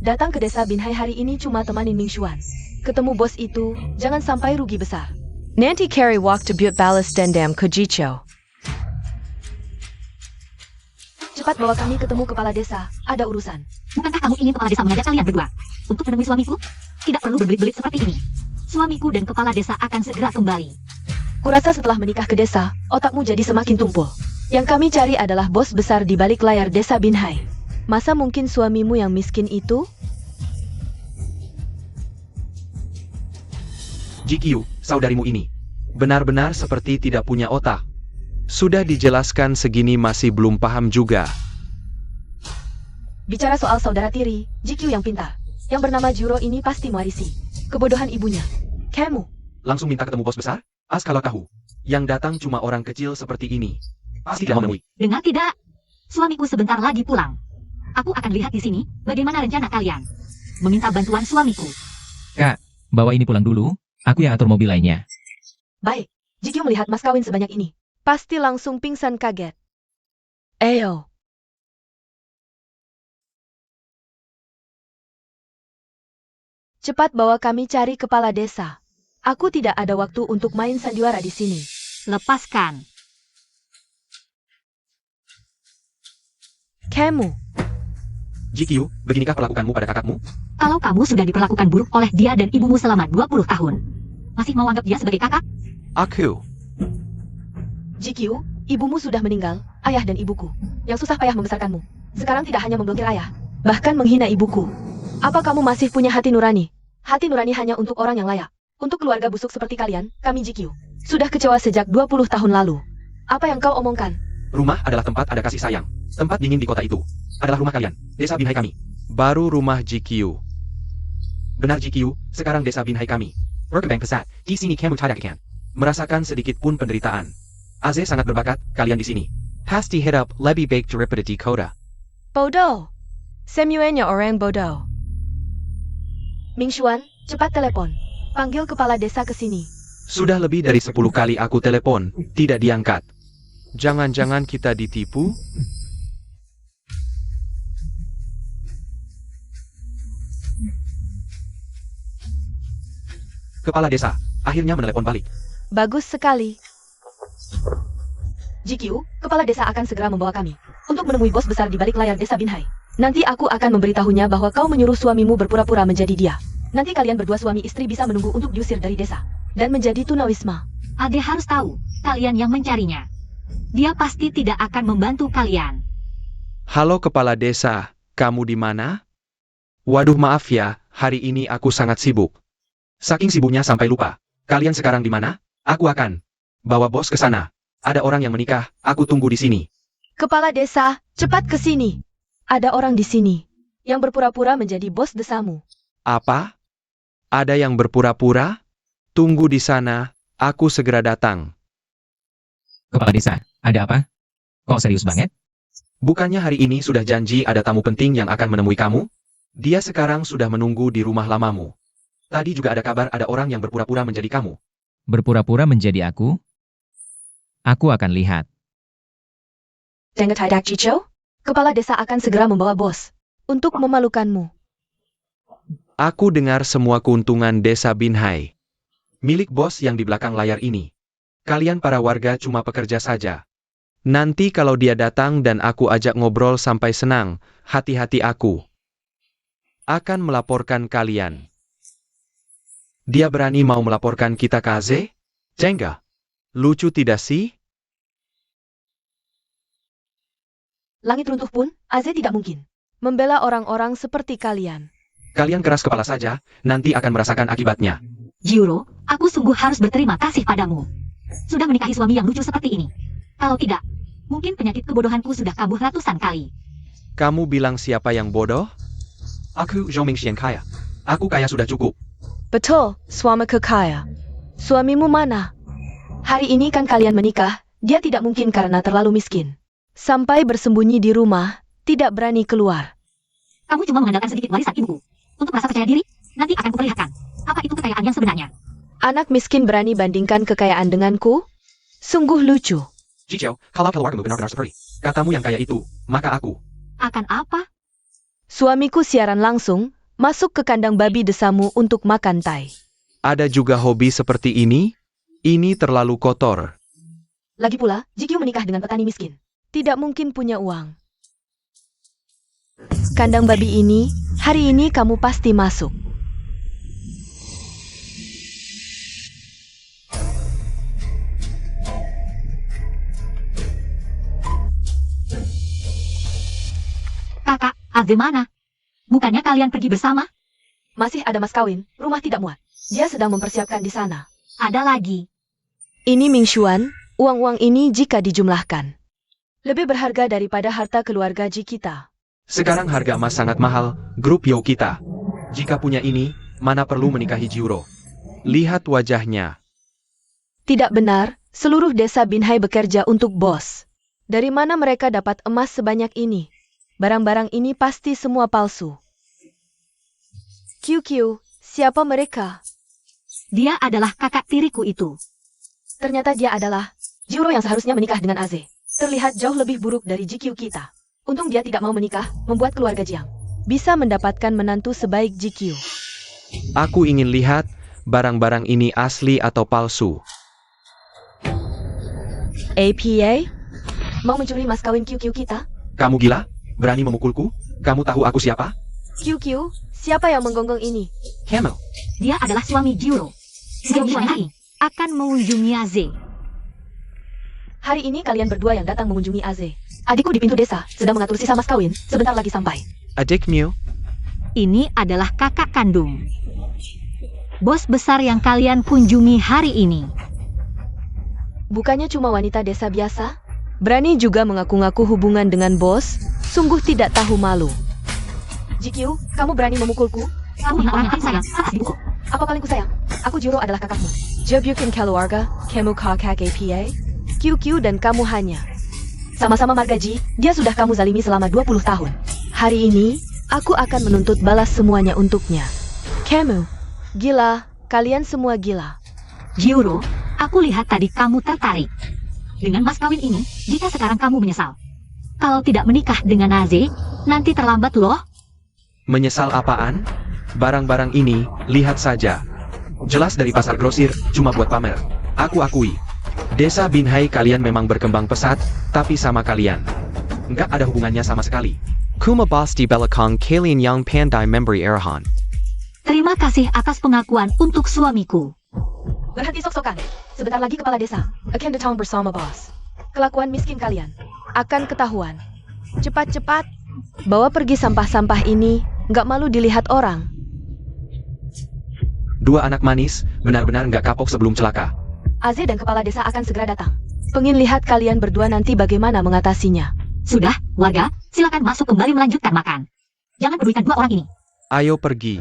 Datang ke desa Binhai hari ini cuma temanin Ming Xuan. Ketemu bos itu, jangan sampai rugi besar. Nanti carry walk to buat balas dendam ke Jicho. Cepat bawa kami ketemu kepala desa, ada urusan. Bukankah kamu ingin kepala desa mengajak kalian berdua untuk menemui suamiku? Tidak perlu berbelit-belit seperti ini. Suamiku dan kepala desa akan segera kembali. Kurasa setelah menikah ke desa, otakmu jadi semakin tumpul. Yang kami cari adalah bos besar di balik layar desa Binhai. Masa mungkin suamimu yang miskin itu? GQ, saudarimu ini benar-benar seperti tidak punya otak. Sudah dijelaskan segini masih belum paham juga. Bicara soal saudara tiri, GQ yang pintar. Yang bernama Juro ini pasti mewarisi kebodohan ibunya. Kamu. Langsung minta ketemu bos besar? Kalau tahu, yang datang cuma orang kecil seperti ini. Pasti tidak mau menemui. Dengar tidak? Suamiku sebentar lagi pulang. Aku akan lihat di sini bagaimana rencana kalian. Meminta bantuan suamiku. Kak, bawa ini pulang dulu. Aku yang atur mobil lainnya. Baik, GQ melihat mas kawin sebanyak ini, pasti langsung pingsan kaget. Eyo. Cepat bawa kami cari kepala desa. Aku tidak ada waktu untuk main sandiwara di sini. Lepaskan. Kamu. GQ, beginikah perlakukanmu pada kakakmu? Kalau kamu sudah diperlakukan buruk oleh dia dan ibumu selama 20 tahun, masih mau anggap dia sebagai kakak? Aku. GQ, ibumu sudah meninggal, ayah dan ibuku, yang susah payah membesarkanmu. Sekarang tidak hanya memblokir ayah, bahkan menghina ibuku. Apa kamu masih punya hati nurani? Hati nurani hanya untuk orang yang layak. Untuk keluarga busuk seperti kalian, kami GQ sudah kecewa sejak 20 tahun lalu. Apa yang kau omongkan? Rumah adalah tempat ada kasih sayang. Tempat dingin di kota itu adalah rumah kalian, desa Binhai kami. Baru rumah GQ. Benar GQ, sekarang desa Binhai kami. Berkembang pesat, di sini kamu tidak akan merasakan sedikit pun penderitaan. Aze sangat berbakat, kalian di sini. Pasti hidup lebih baik daripada di kota. Bodoh. Semuanya orang bodoh. Ming Xuan, cepat telepon. Panggil kepala desa ke sini. Sudah lebih dari 10 kali aku telepon, tidak diangkat. Jangan-jangan kita ditipu? Kepala desa, akhirnya menelepon balik. Bagus sekali. GQ, kepala desa akan segera membawa kami untuk menemui bos besar di balik layar desa Binhai. Nanti aku akan memberitahunya bahwa kau menyuruh suamimu berpura-pura menjadi dia. Nanti kalian berdua suami istri bisa menunggu untuk diusir dari desa dan menjadi tunawisma. Ade harus tahu, kalian yang mencarinya. Dia pasti tidak akan membantu kalian. Halo kepala desa, kamu di mana? Waduh maaf ya, hari ini aku sangat sibuk. Saking sibuknya sampai lupa. Kalian sekarang di mana? Aku akan bawa bos ke sana. Ada orang yang menikah, aku tunggu di sini. Kepala desa, cepat ke sini. Ada orang di sini yang berpura-pura menjadi bos desamu. Apa? Ada yang berpura-pura? Tunggu di sana, aku segera datang. Kepala desa, ada apa? Kok serius banget? Bukannya hari ini sudah janji ada tamu penting yang akan menemui kamu? Dia sekarang sudah menunggu di rumah lamamu. Tadi juga ada kabar ada orang yang berpura-pura menjadi kamu. Berpura-pura menjadi aku? Aku akan lihat. Dengar tidak Jicho? Kepala desa akan segera membawa bos untuk memalukanmu. Aku dengar semua keuntungan desa Binhai. Milik bos yang di belakang layar ini. Kalian para warga cuma pekerja saja. Nanti kalau dia datang dan aku ajak ngobrol sampai senang, hati-hati aku akan melaporkan kalian. Dia berani mau melaporkan kita ke Aze? Jengga. Lucu tidak sih? Langit runtuh pun, Aze tidak mungkin membela orang-orang seperti kalian. Kalian keras kepala saja, nanti akan merasakan akibatnya. Juro, aku sungguh harus berterima kasih padamu. Sudah menikahi suami yang lucu seperti ini. Kalau tidak, mungkin penyakit kebodohanku sudah kambuh ratusan kali. Kamu bilang siapa yang bodoh? Aku Zhou Mingxian kaya. Aku kaya sudah cukup. Betul, suami kekaya. Suamimu mana? Hari ini kan kalian menikah, dia tidak mungkin karena terlalu miskin. Sampai bersembunyi di rumah, tidak berani keluar. Kamu cuma mengandalkan sedikit warisan ibuku. Untuk merasa percaya diri, nanti akan kuperlihatkan. Apa itu kekayaan yang sebenarnya? Anak miskin berani bandingkan kekayaan denganku? Sungguh lucu. Jicho, kalau keluargamu benar-benar seperti katamu yang kaya itu, maka aku Akan apa? Suamiku siaran langsung, masuk ke kandang babi desamu untuk makan tai. Ada juga hobi seperti ini? Ini terlalu kotor. Lagi pula, GQ menikah dengan petani miskin. Tidak mungkin punya uang. Kandang babi ini, hari ini kamu pasti masuk. Kakak, Aze mana? Bukannya kalian pergi bersama? Masih ada mas kawin, rumah tidak muat. Dia sedang mempersiapkan di sana. Ada lagi. Ini Ming Xuan, uang-uang ini jika dijumlahkan lebih berharga daripada harta keluarga Ji kita. Sekarang harga emas sangat mahal, grup Yo kita. Jika punya ini, mana perlu menikahi Jiro? Lihat wajahnya. Tidak benar, seluruh desa Binhai bekerja untuk bos. Dari mana mereka dapat emas sebanyak ini? Barang-barang ini pasti semua palsu. QQ, siapa mereka? Dia adalah kakak tiriku itu. Ternyata dia adalah Jiro yang seharusnya menikah dengan Aze. Terlihat jauh lebih buruk dari GQ kita. Untung dia tidak mau menikah, membuat keluarga Jiang bisa mendapatkan menantu sebaik GQ. Aku ingin lihat, barang-barang ini asli atau palsu. APA? Mau mencuri mas kawin QQ kita? Kamu gila? Berani memukulku? Kamu tahu aku siapa? QQ, siapa yang menggonggong ini? Camel. Dia adalah suami Jiro. Suami hari akan mengunjungi Aze. Hari ini kalian berdua yang datang mengunjungi Aze. Adikku di pintu desa sedang mengatur sisa mas kawin, sebentar lagi sampai. Adik Mew. Ini adalah kakak kandung. Bos besar yang kalian kunjungi hari ini. Bukannya cuma wanita desa biasa? Berani juga mengaku-ngaku hubungan dengan bos? Sungguh tidak tahu malu. GQ, kamu berani memukulku? Kamu yang orang yang sayang, atas dibukul. Apa paling ku sayang? Aku Jiro adalah kakakmu. Jebukin keluarga, kamu kakak APA. QQ dan kamu hanya sama-sama marga Ji, dia sudah kamu zalimi selama 20 tahun. Hari ini, aku akan menuntut balas semuanya untuknya. Kamu, gila, kalian semua gila. Jiro, aku lihat tadi kamu tertarik. Dengan mas kawin ini, jika sekarang kamu menyesal. Kalau tidak menikah dengan Aze, nanti terlambat loh. Menyesal apaan? Barang-barang ini, lihat saja. Jelas dari pasar grosir, cuma buat pamer. Aku akui. Desa Binhai kalian memang berkembang pesat, tapi sama kalian. Nggak ada hubungannya sama sekali. Kuma Basti Belakong Kalian Yang Pandai Memberi Erhan. Terima kasih atas pengakuan untuk suamiku. Berhenti sok-sokan. Sebentar lagi kepala desa akan datang bersama bos. Kelakuan miskin kalian akan ketahuan. Cepat-cepat bawa pergi sampah-sampah ini, nggak malu dilihat orang. Dua anak manis, benar-benar nggak kapok sebelum celaka. Aze dan kepala desa akan segera datang. Pengin lihat kalian berdua nanti bagaimana mengatasinya. Sudah, warga, silakan masuk kembali melanjutkan makan. Jangan pedulikan dua orang ini. Ayo pergi.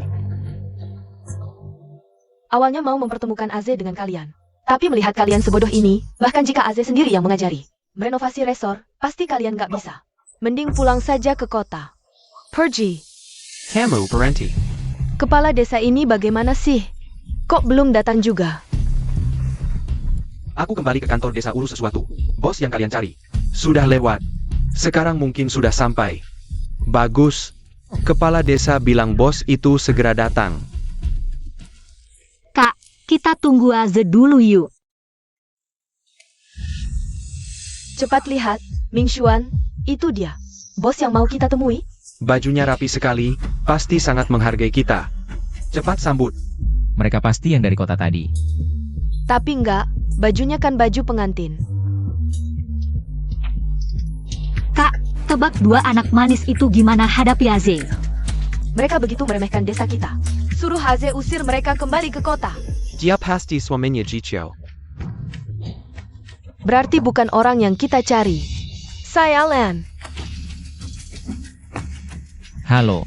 Awalnya mau mempertemukan Aze dengan kalian. Tapi melihat kalian sebodoh ini, bahkan jika Aze sendiri yang mengajari merenovasi resor, pasti kalian nggak bisa. Mending pulang saja ke kota. Pergi. Kamu berhenti. Kepala desa ini bagaimana sih? Kok belum datang juga? Aku kembali ke kantor desa urus sesuatu. Bos yang kalian cari sudah lewat. Sekarang mungkin sudah sampai. Bagus. Kepala desa bilang bos itu segera datang. Kak, kita tunggu Aze dulu yuk. Cepat lihat, Ming Xuan, itu dia. Bos yang mau kita temui. Bajunya rapi sekali, pasti sangat menghargai kita. Cepat sambut. Mereka pasti yang dari kota tadi. Tapi enggak, bajunya kan baju pengantin. Kak, tebak dua anak manis itu gimana hadapi Aze? Mereka begitu meremehkan desa kita. Suruh Aze usir mereka kembali ke kota. Dia pasti suaminya Jicho. Berarti bukan orang yang kita cari. Saya Lan. Halo.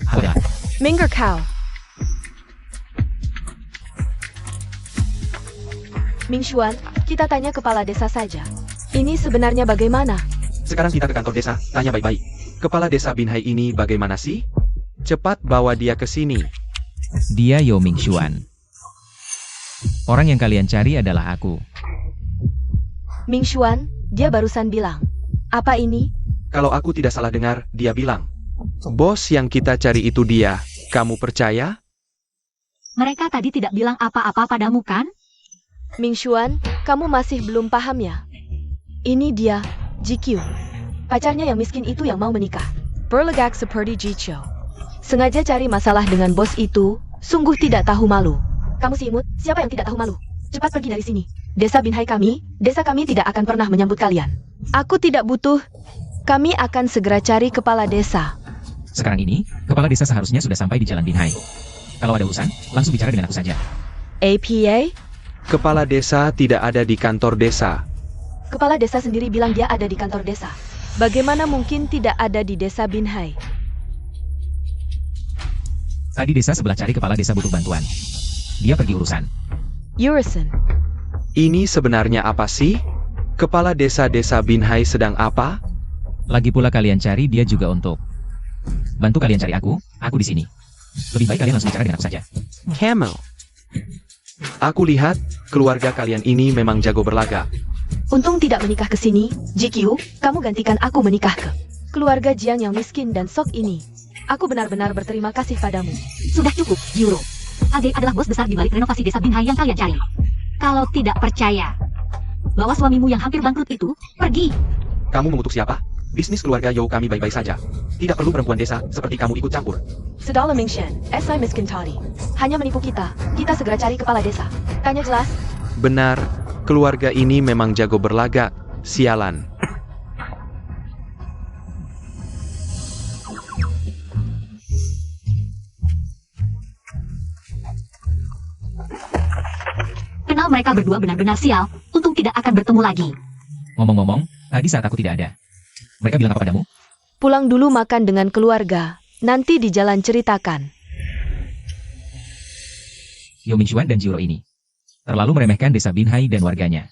Halo. Minger Kau. Ming Xuan, kita tanya kepala desa saja. Ini sebenarnya bagaimana? Sekarang kita ke kantor desa, tanya baik-baik. Kepala desa Binhai ini bagaimana sih? Cepat bawa dia ke sini. Dia Yo Ming Xuan. Orang yang kalian cari adalah aku. Ming Xuan, dia barusan bilang. Apa ini? Kalau aku tidak salah dengar, dia bilang, bos yang kita cari itu dia. Kamu percaya? Mereka tadi tidak bilang apa-apa padamu kan? Ming Xuan, kamu masih belum paham ya? Ini dia, GQ. Pacarnya yang miskin itu yang mau menikah. Berlegak seperti Jicho. Sengaja cari masalah dengan bos itu, sungguh tidak tahu malu. Kamu si imut, siapa yang tidak tahu malu? Cepat pergi dari sini. Desa Binhai kami, desa kami tidak akan pernah menyambut kalian. Aku tidak butuh. Kami akan segera cari kepala desa. Sekarang ini, kepala desa seharusnya sudah sampai di Jalan Binhai. Kalau ada urusan, langsung bicara dengan aku saja. APA? Kepala desa tidak ada di kantor desa. Kepala desa sendiri bilang dia ada di kantor desa. Bagaimana mungkin tidak ada di desa Binhai? Tadi desa sebelah cari kepala desa butuh bantuan. Dia pergi urusan. Urisan. Ini sebenarnya apa sih? Kepala desa-desa Binhai sedang apa? Lagi pula kalian cari dia juga untuk bantu kalian cari aku di sini. Lebih baik kalian langsung bicara dengan aku saja. Camel. Aku lihat, keluarga kalian ini memang jago berlaga. Untung tidak menikah ke sini, GQ, kamu gantikan aku menikah ke keluarga Jiang yang miskin dan sok ini. Aku benar-benar berterima kasih padamu. Sudah cukup, Yuro. Ade adalah bos besar di balik renovasi desa Binhai yang kalian cari. Kalau tidak percaya bahwa suamimu yang hampir bangkrut itu pergi. Kamu mengutuk siapa? Bisnis keluarga Yo kami baik-baik saja. Tidak perlu perempuan desa seperti kamu ikut campur. Sedala Mingshan, SI miskin tadi. Hanya menipu kita. Kita segera cari kepala desa. Tanya jelas. Benar, keluarga ini memang jago berlagak. Sialan. Kenal mereka berdua benar-benar sial. Untung tidak akan bertemu lagi. Ngomong-ngomong, tadi saat aku tidak ada, mereka bilang apa padamu? Pulang dulu makan dengan keluarga. Nanti di jalan ceritakan. Yo Mingxuan dan Jiro ini terlalu meremehkan desa Binhai dan warganya.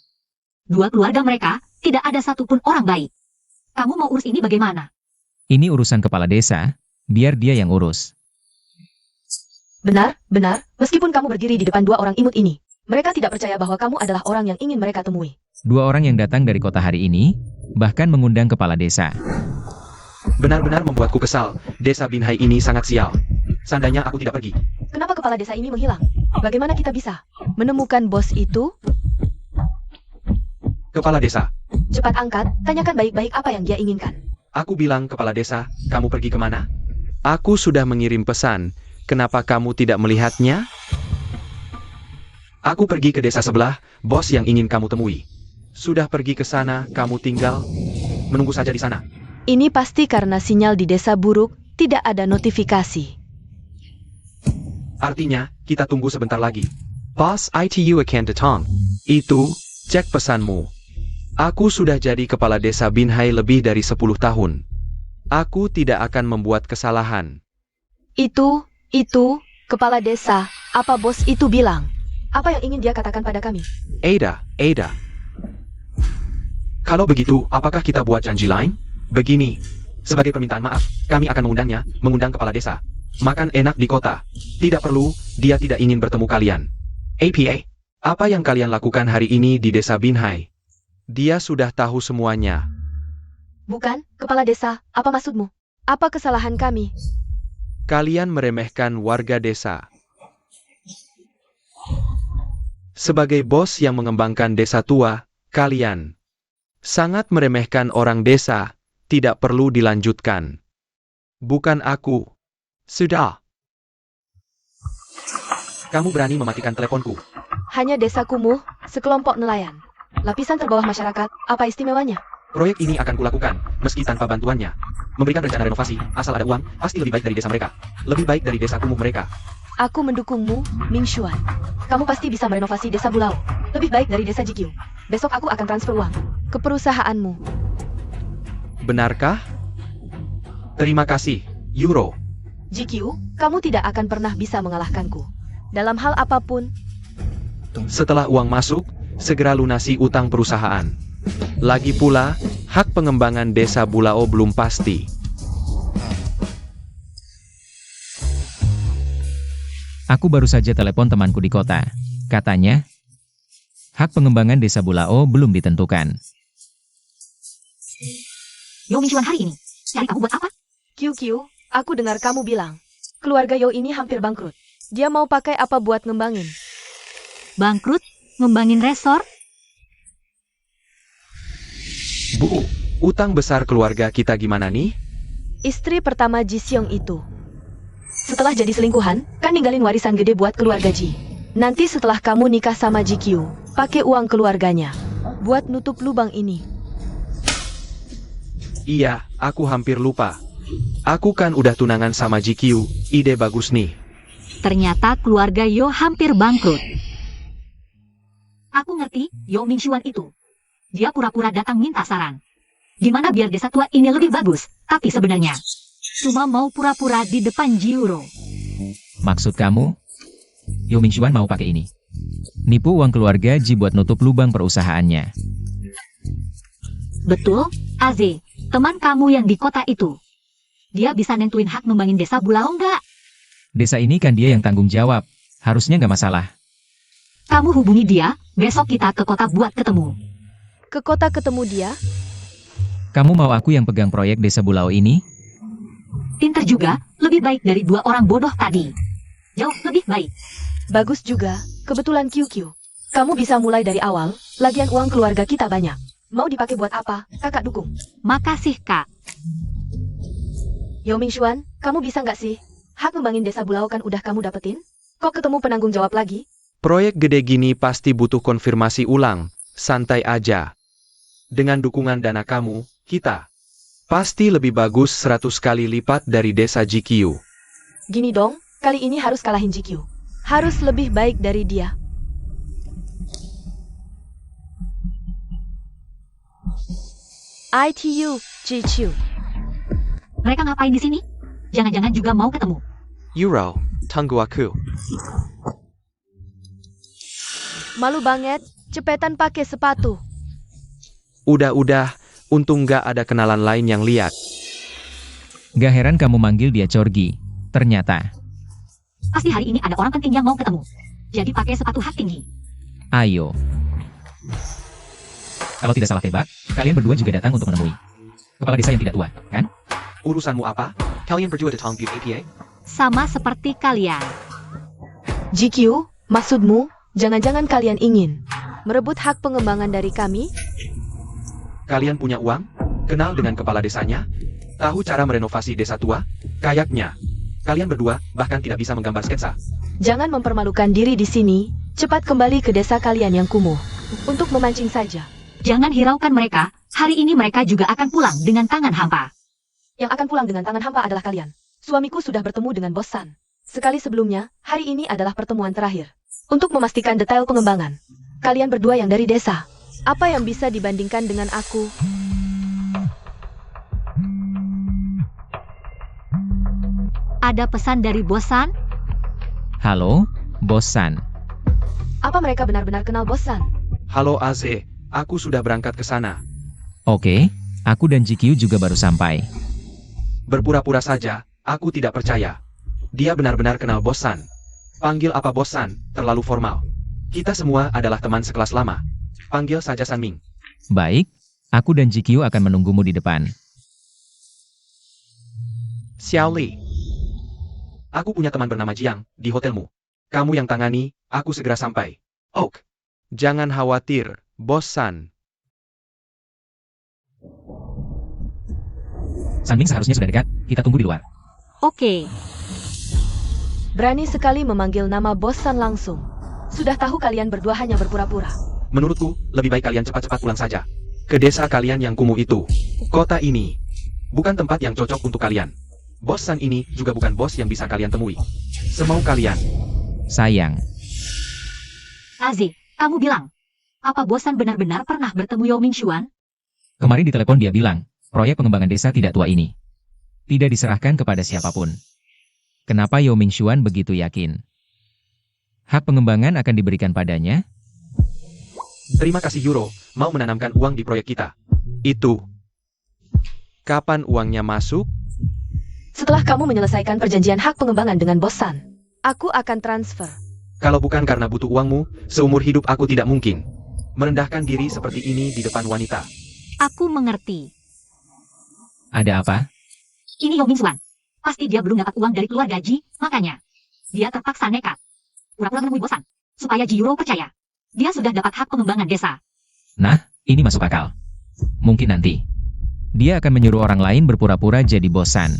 Dua keluarga mereka, tidak ada satupun orang baik. Kamu mau urus ini bagaimana? Ini urusan kepala desa, biar dia yang urus. Benar, benar. Meskipun kamu berdiri di depan dua orang imut ini, mereka tidak percaya bahwa kamu adalah orang yang ingin mereka temui. Dua orang yang datang dari kota hari ini, bahkan mengundang kepala desa. Benar-benar membuatku kesal. Desa Binhai ini sangat sial. Seandainya aku tidak pergi. Kenapa kepala desa ini menghilang? Bagaimana kita bisa menemukan bos itu? Kepala desa. Cepat angkat, tanyakan baik-baik apa yang dia inginkan. Aku bilang kepala desa, kamu pergi kemana? Aku sudah mengirim pesan. Kenapa kamu tidak melihatnya? Aku pergi ke desa sebelah, bos yang ingin kamu temui. Sudah pergi ke sana, kamu tinggal menunggu saja di sana. Ini pasti karena sinyal di desa buruk, tidak ada notifikasi. Artinya, kita tunggu sebentar lagi. Boss itu akan datang. Itu, cek pesanmu. Aku sudah jadi kepala desa Binhai lebih dari 10 tahun. Aku tidak akan membuat kesalahan. Itu, kepala desa, apa bos itu bilang? Apa yang ingin dia katakan pada kami? Ada. Kalau begitu, apakah kita buat janji lain? Begini, sebagai permintaan maaf, kami akan mengundang kepala desa. Makan enak di kota. Tidak perlu, dia tidak ingin bertemu kalian. APA, apa yang kalian lakukan hari ini di desa Binhai? Dia sudah tahu semuanya. Bukan, kepala desa, apa maksudmu? Apa kesalahan kami? Kalian meremehkan warga desa. Sebagai bos yang mengembangkan desa tua, kalian sangat meremehkan orang desa. Tidak perlu dilanjutkan. Bukan aku. Sudah. Kamu berani mematikan teleponku. Hanya desa kumuh, sekelompok nelayan. Lapisan terbawah masyarakat, apa istimewanya? Proyek ini akan kulakukan, meski tanpa bantuannya. Memberikan rencana renovasi, asal ada uang, pasti lebih baik dari desa mereka. Lebih baik dari desa kumuh mereka. Aku mendukungmu, Ming Xuan. Kamu pasti bisa merenovasi desa Bulao. Lebih baik dari desa GQ. Besok aku akan transfer uang ke perusahaanmu. Benarkah? Terima kasih, Euro. GQ, kamu tidak akan pernah bisa mengalahkanku. Dalam hal apapun. Setelah uang masuk, segera lunasi utang perusahaan. Lagi pula, hak pengembangan desa Bulao belum pasti. Aku baru saja telepon temanku di kota. Katanya, hak pengembangan desa Bulao belum ditentukan. Yo Mingxuan hari ini? Cari kamu buat apa? QQ, aku dengar kamu bilang, keluarga Yo ini hampir bangkrut. Dia mau pakai apa buat ngembangin? Bangkrut? Ngembangin resort? Bu, utang besar keluarga kita gimana nih? Istri pertama Ji Seong itu. Setelah jadi selingkuhan, kan ninggalin warisan gede buat keluarga Ji. Nanti setelah kamu nikah sama Ji Kyu, pakai uang keluarganya. Buat nutup lubang ini. Iya, aku hampir lupa. Aku kan udah tunangan sama GQ, ide bagus nih. Ternyata keluarga Yo hampir bangkrut. Aku ngerti Yo Mingxuan itu. Dia pura-pura datang minta saran. Gimana biar desa tua ini lebih bagus, tapi sebenarnya cuma mau pura-pura di depan Jiuro. Maksud kamu? Yo Mingxuan mau pakai ini. Nipu uang keluarga Ji buat nutup lubang perusahaannya. Betul, Aze, teman kamu yang di kota itu. Dia bisa nentuin hak ngembangin desa Bulao nggak? Desa ini kan dia yang tanggung jawab. Harusnya nggak masalah. Kamu hubungi dia, besok kita ke kota buat ketemu. Ke kota ketemu dia? Kamu mau aku yang pegang proyek desa Bulao ini? Pinter juga, lebih baik dari dua orang bodoh tadi. Jauh lebih baik. Bagus juga, kebetulan QQ. Kamu bisa mulai dari awal, lagian uang keluarga kita banyak. Mau dipakai buat apa? Kakak dukung. Makasih, Kak. Yo Mingxuan, kamu bisa nggak sih? Hak ngembangin desa Bulao kan udah kamu dapetin? Kok ketemu penanggung jawab lagi? Proyek gede gini pasti butuh konfirmasi ulang, santai aja. Dengan dukungan dana kamu, kita pasti lebih bagus 100 kali lipat dari desa GQ. Gini dong, kali ini harus kalahin GQ. Harus lebih baik dari dia. ITU, GQ. Mereka ngapain di sini? Jangan-jangan juga mau ketemu. Euro, tunggu aku. Malu banget, cepetan pakai sepatu. Udah, untung nggak ada kenalan lain yang lihat. Gak heran kamu manggil dia Corgi. Ternyata. Pasti hari ini ada orang penting yang mau ketemu. Jadi pakai sepatu hak tinggi. Ayo. Kalau tidak salah tebak, kalian berdua juga datang untuk menemui kepala desa yang tidak tua, kan? Urusanmu apa? Kalian berdua datang di APA? Sama seperti kalian. GQ, maksudmu, jangan-jangan kalian ingin merebut hak pengembangan dari kami? Kalian punya uang? Kenal dengan kepala desanya? Tahu cara merenovasi desa tua? Kayaknya kalian berdua bahkan tidak bisa menggambar sketsa. Jangan mempermalukan diri di sini, cepat kembali ke desa kalian yang kumuh. Untuk memancing saja. Jangan hiraukan mereka, hari ini mereka juga akan pulang dengan tangan hampa. Yang akan pulang dengan tangan hampa adalah kalian. Suamiku sudah bertemu dengan Bos San. Sekali sebelumnya, hari ini adalah pertemuan terakhir. Untuk memastikan detail pengembangan. Kalian berdua yang dari desa. Apa yang bisa dibandingkan dengan aku? Ada pesan dari bosan? Halo, Bosan. Apa mereka benar-benar kenal Bos San? Halo Aze, aku sudah berangkat ke sana. Oke, aku dan GQ juga baru sampai. Berpura-pura saja, aku tidak percaya. Dia benar-benar kenal Bos San. Panggil apa Bos San, terlalu formal. Kita semua adalah teman sekelas lama. Panggil saja San Ming. Baik, aku dan GQ akan menunggumu di depan. Xiao Li. Aku punya teman bernama Jiang, di hotelmu. Kamu yang tangani, aku segera sampai. Oak. Jangan khawatir, Bos San. Sanming seharusnya sudah dekat, kita tunggu di luar. Oke. Berani sekali memanggil nama Bos San langsung. Sudah tahu kalian berdua hanya berpura-pura. Menurutku, lebih baik kalian cepat-cepat pulang saja. Ke desa kalian yang kumuh itu. Kota ini bukan tempat yang cocok untuk kalian. Bos San ini juga bukan bos yang bisa kalian temui. Semau kalian. Sayang, Aze, kamu bilang, apa bosan benar-benar pernah bertemu Yo Mingxuan? kemarin di telepon dia bilang, proyek pengembangan desa tidak tua ini tidak diserahkan kepada siapapun. Kenapa Yo Mingxuan begitu yakin? Hak pengembangan akan diberikan padanya? Terima kasih Euro, mau menanamkan uang di proyek kita. Itu. Kapan uangnya masuk? Setelah kamu menyelesaikan perjanjian hak pengembangan dengan Bos San, aku akan transfer. Kalau bukan karena butuh uangmu, seumur hidup aku tidak mungkin merendahkan diri seperti ini di depan wanita. Aku mengerti. Ada apa? Ini Yong Mingxuan. Pasti dia belum dapat uang dari keluarga Ji, makanya dia terpaksa nekat. Pura-pura menemui bosan, supaya Ji Yuro percaya. Dia sudah dapat hak pengembangan desa. Nah, ini masuk akal. Mungkin nanti dia akan menyuruh orang lain berpura-pura jadi bosan.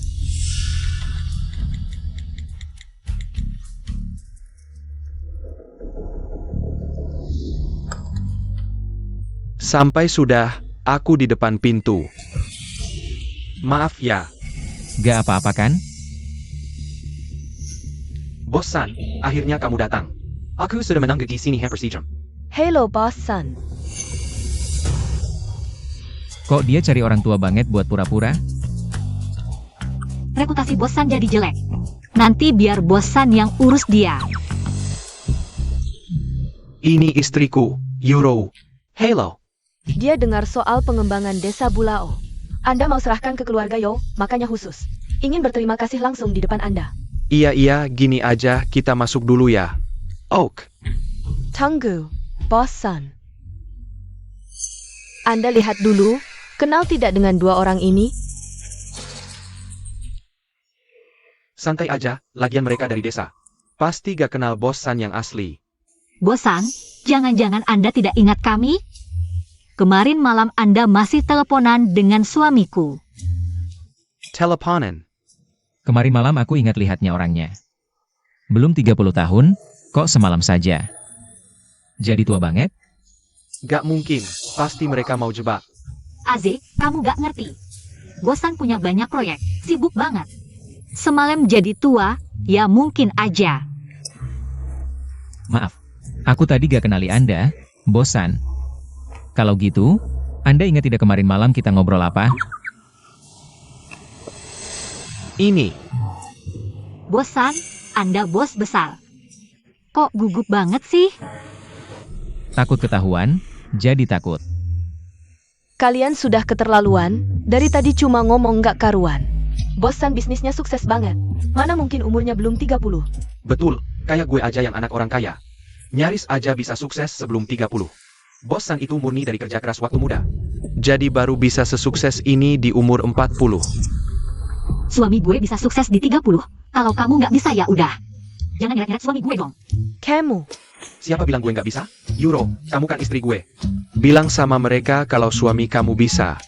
Sampai sudah, aku di depan pintu. Maaf ya, Gak apa-apa kan? bosan, akhirnya kamu datang. Aku sudah menunggu di sini hampir sejam. Hello, bosan. Kok dia cari orang tua banget buat pura-pura? Reputasi bosan jadi jelek. Nanti biar bosan yang urus dia. Ini istriku, Yuro. Hello. Dia dengar soal pengembangan desa Bulao. Anda mau serahkan ke keluarga Yo, makanya khusus. Ingin berterima kasih langsung di depan Anda. Iya, gini aja, kita masuk dulu ya. Oak. Tunggu, bosan. Anda lihat dulu, kenal tidak dengan dua orang ini? Santai aja, lagian mereka dari desa. Pasti gak kenal bosan yang asli. Bosan, jangan-jangan Anda tidak ingat kami? Kemarin malam Anda masih teleponan dengan suamiku. Teleponan. Kemarin malam aku ingat lihatnya orangnya. Belum 30 tahun, kok semalam saja. Jadi tua banget? Gak mungkin, pasti mereka mau jebak. Aze, kamu gak ngerti. Bosan punya banyak proyek, sibuk banget. Semalam jadi tua, ya mungkin aja. Maaf, aku tadi gak kenali Anda, bosan. Kalau gitu, Anda ingat tidak kemarin malam kita ngobrol apa? Ini, Bosan, Anda bos besar. Kok gugup banget sih? Takut ketahuan, jadi takut. Kalian sudah keterlaluan, dari tadi cuma ngomong nggak karuan. Bosan bisnisnya sukses banget. Mana mungkin umurnya belum 30. betul, kayak gue aja yang anak orang kaya. Nyaris aja bisa sukses sebelum 30. Bosan itu murni dari kerja keras waktu muda. Jadi baru bisa sesukses ini di umur 40. Suami gue bisa sukses di 30. Kalau kamu nggak bisa ya udah. Jangan nyeret-nyeret suami gue dong. Kamu, Siapa bilang gue nggak bisa? Yuro, kamu kan istri gue. Bilang sama mereka kalau suami kamu bisa.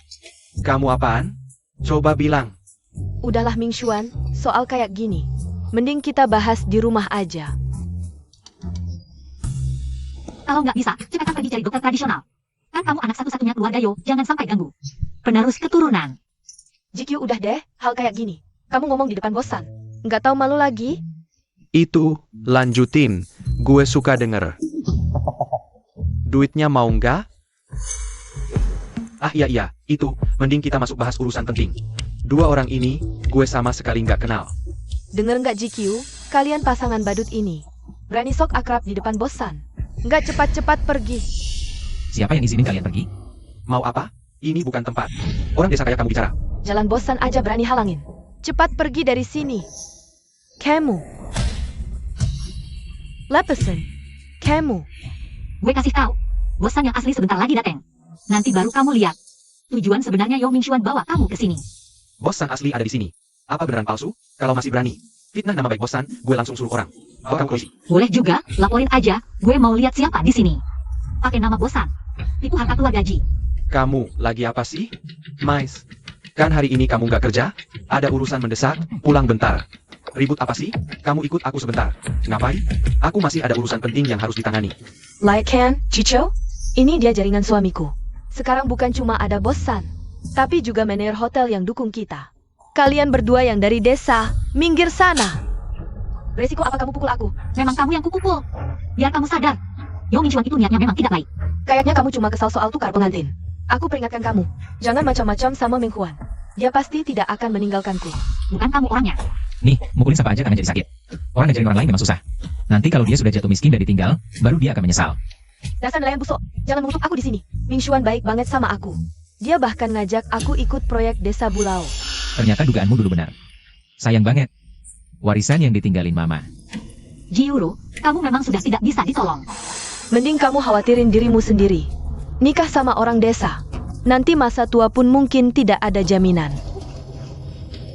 Kamu apaan? Coba bilang. udahlah Mingxuan, soal kayak gini. Mending kita bahas di rumah aja. Kalau nggak bisa, cepetan pergi cari dokter tradisional. Kan kamu anak satu-satunya keluarga Yo, jangan sampai ganggu. Penerus keturunan. GQ udah deh, hal kayak gini. Kamu ngomong di depan bosan. Nggak tahu malu lagi? Itu, lanjutin. Gue suka denger. Duitnya mau nggak? Ah iya, itu. Mending kita masuk bahas urusan penting. Dua orang ini, gue sama sekali nggak kenal. Dengar nggak GQ? Kalian pasangan badut ini. Berani sok akrab di depan bosan. Nggak cepat-cepat pergi. Siapa yang izinin kalian pergi? Mau apa? Ini bukan tempat. Orang desa kayak kamu bicara. Jalan bosan aja berani halangin. Cepat pergi dari sini. Kamu. Lepesan. Kamu. Gue kasih tahu. Bosan yang asli sebentar lagi dateng. Nanti baru kamu lihat. Tujuan sebenarnya Yo Mingxuan bawa kamu ke sini. Bosan asli ada di sini. Apa beneran palsu? Kalau masih berani fitnah nama baik bosan, gue langsung suruh orang. Bawa kamu polisi. Boleh juga, laporin aja. Gue mau lihat siapa di sini. Pakai nama bosan. Tipu harta keluarga Ji. Kamu lagi apa sih? Mais, kan hari ini kamu nggak kerja? Ada urusan mendesak, pulang bentar. Ribut apa sih? Kamu ikut aku sebentar. Ngapain? Aku masih ada urusan penting yang harus ditangani. Like can, Cico? Ini dia jaringan suamiku. Sekarang bukan cuma ada bosan, tapi juga manajer hotel yang dukung kita. Kalian berdua yang dari desa, minggir sana. Resiko apa kamu pukul aku? Memang kamu yang kupukul. Biar kamu sadar. Yo Mingxuan itu niatnya memang tidak baik. Kayaknya kamu cuma kesal soal tukar pengantin. Aku peringatkan kamu, jangan macam-macam sama Mingxuan. Dia pasti tidak akan meninggalkanku. Bukan kamu orangnya. Nih, mukulin siapa aja tangan jadi sakit. Orang ngajarin orang lain memang susah. Nanti kalau dia sudah jatuh miskin dan ditinggal, baru dia akan menyesal. Dasar nelayan busuk, jangan mengutuk aku di sini. Mingxuan baik banget sama aku. Dia bahkan ngajak aku ikut proyek desa Bulao. Ternyata dugaanmu dulu benar. Sayang banget. Warisan yang ditinggalin mama. Ji Yuro, kamu memang sudah tidak bisa ditolong. Mending kamu khawatirin dirimu sendiri. Nikah sama orang desa. Nanti masa tua pun mungkin tidak ada jaminan.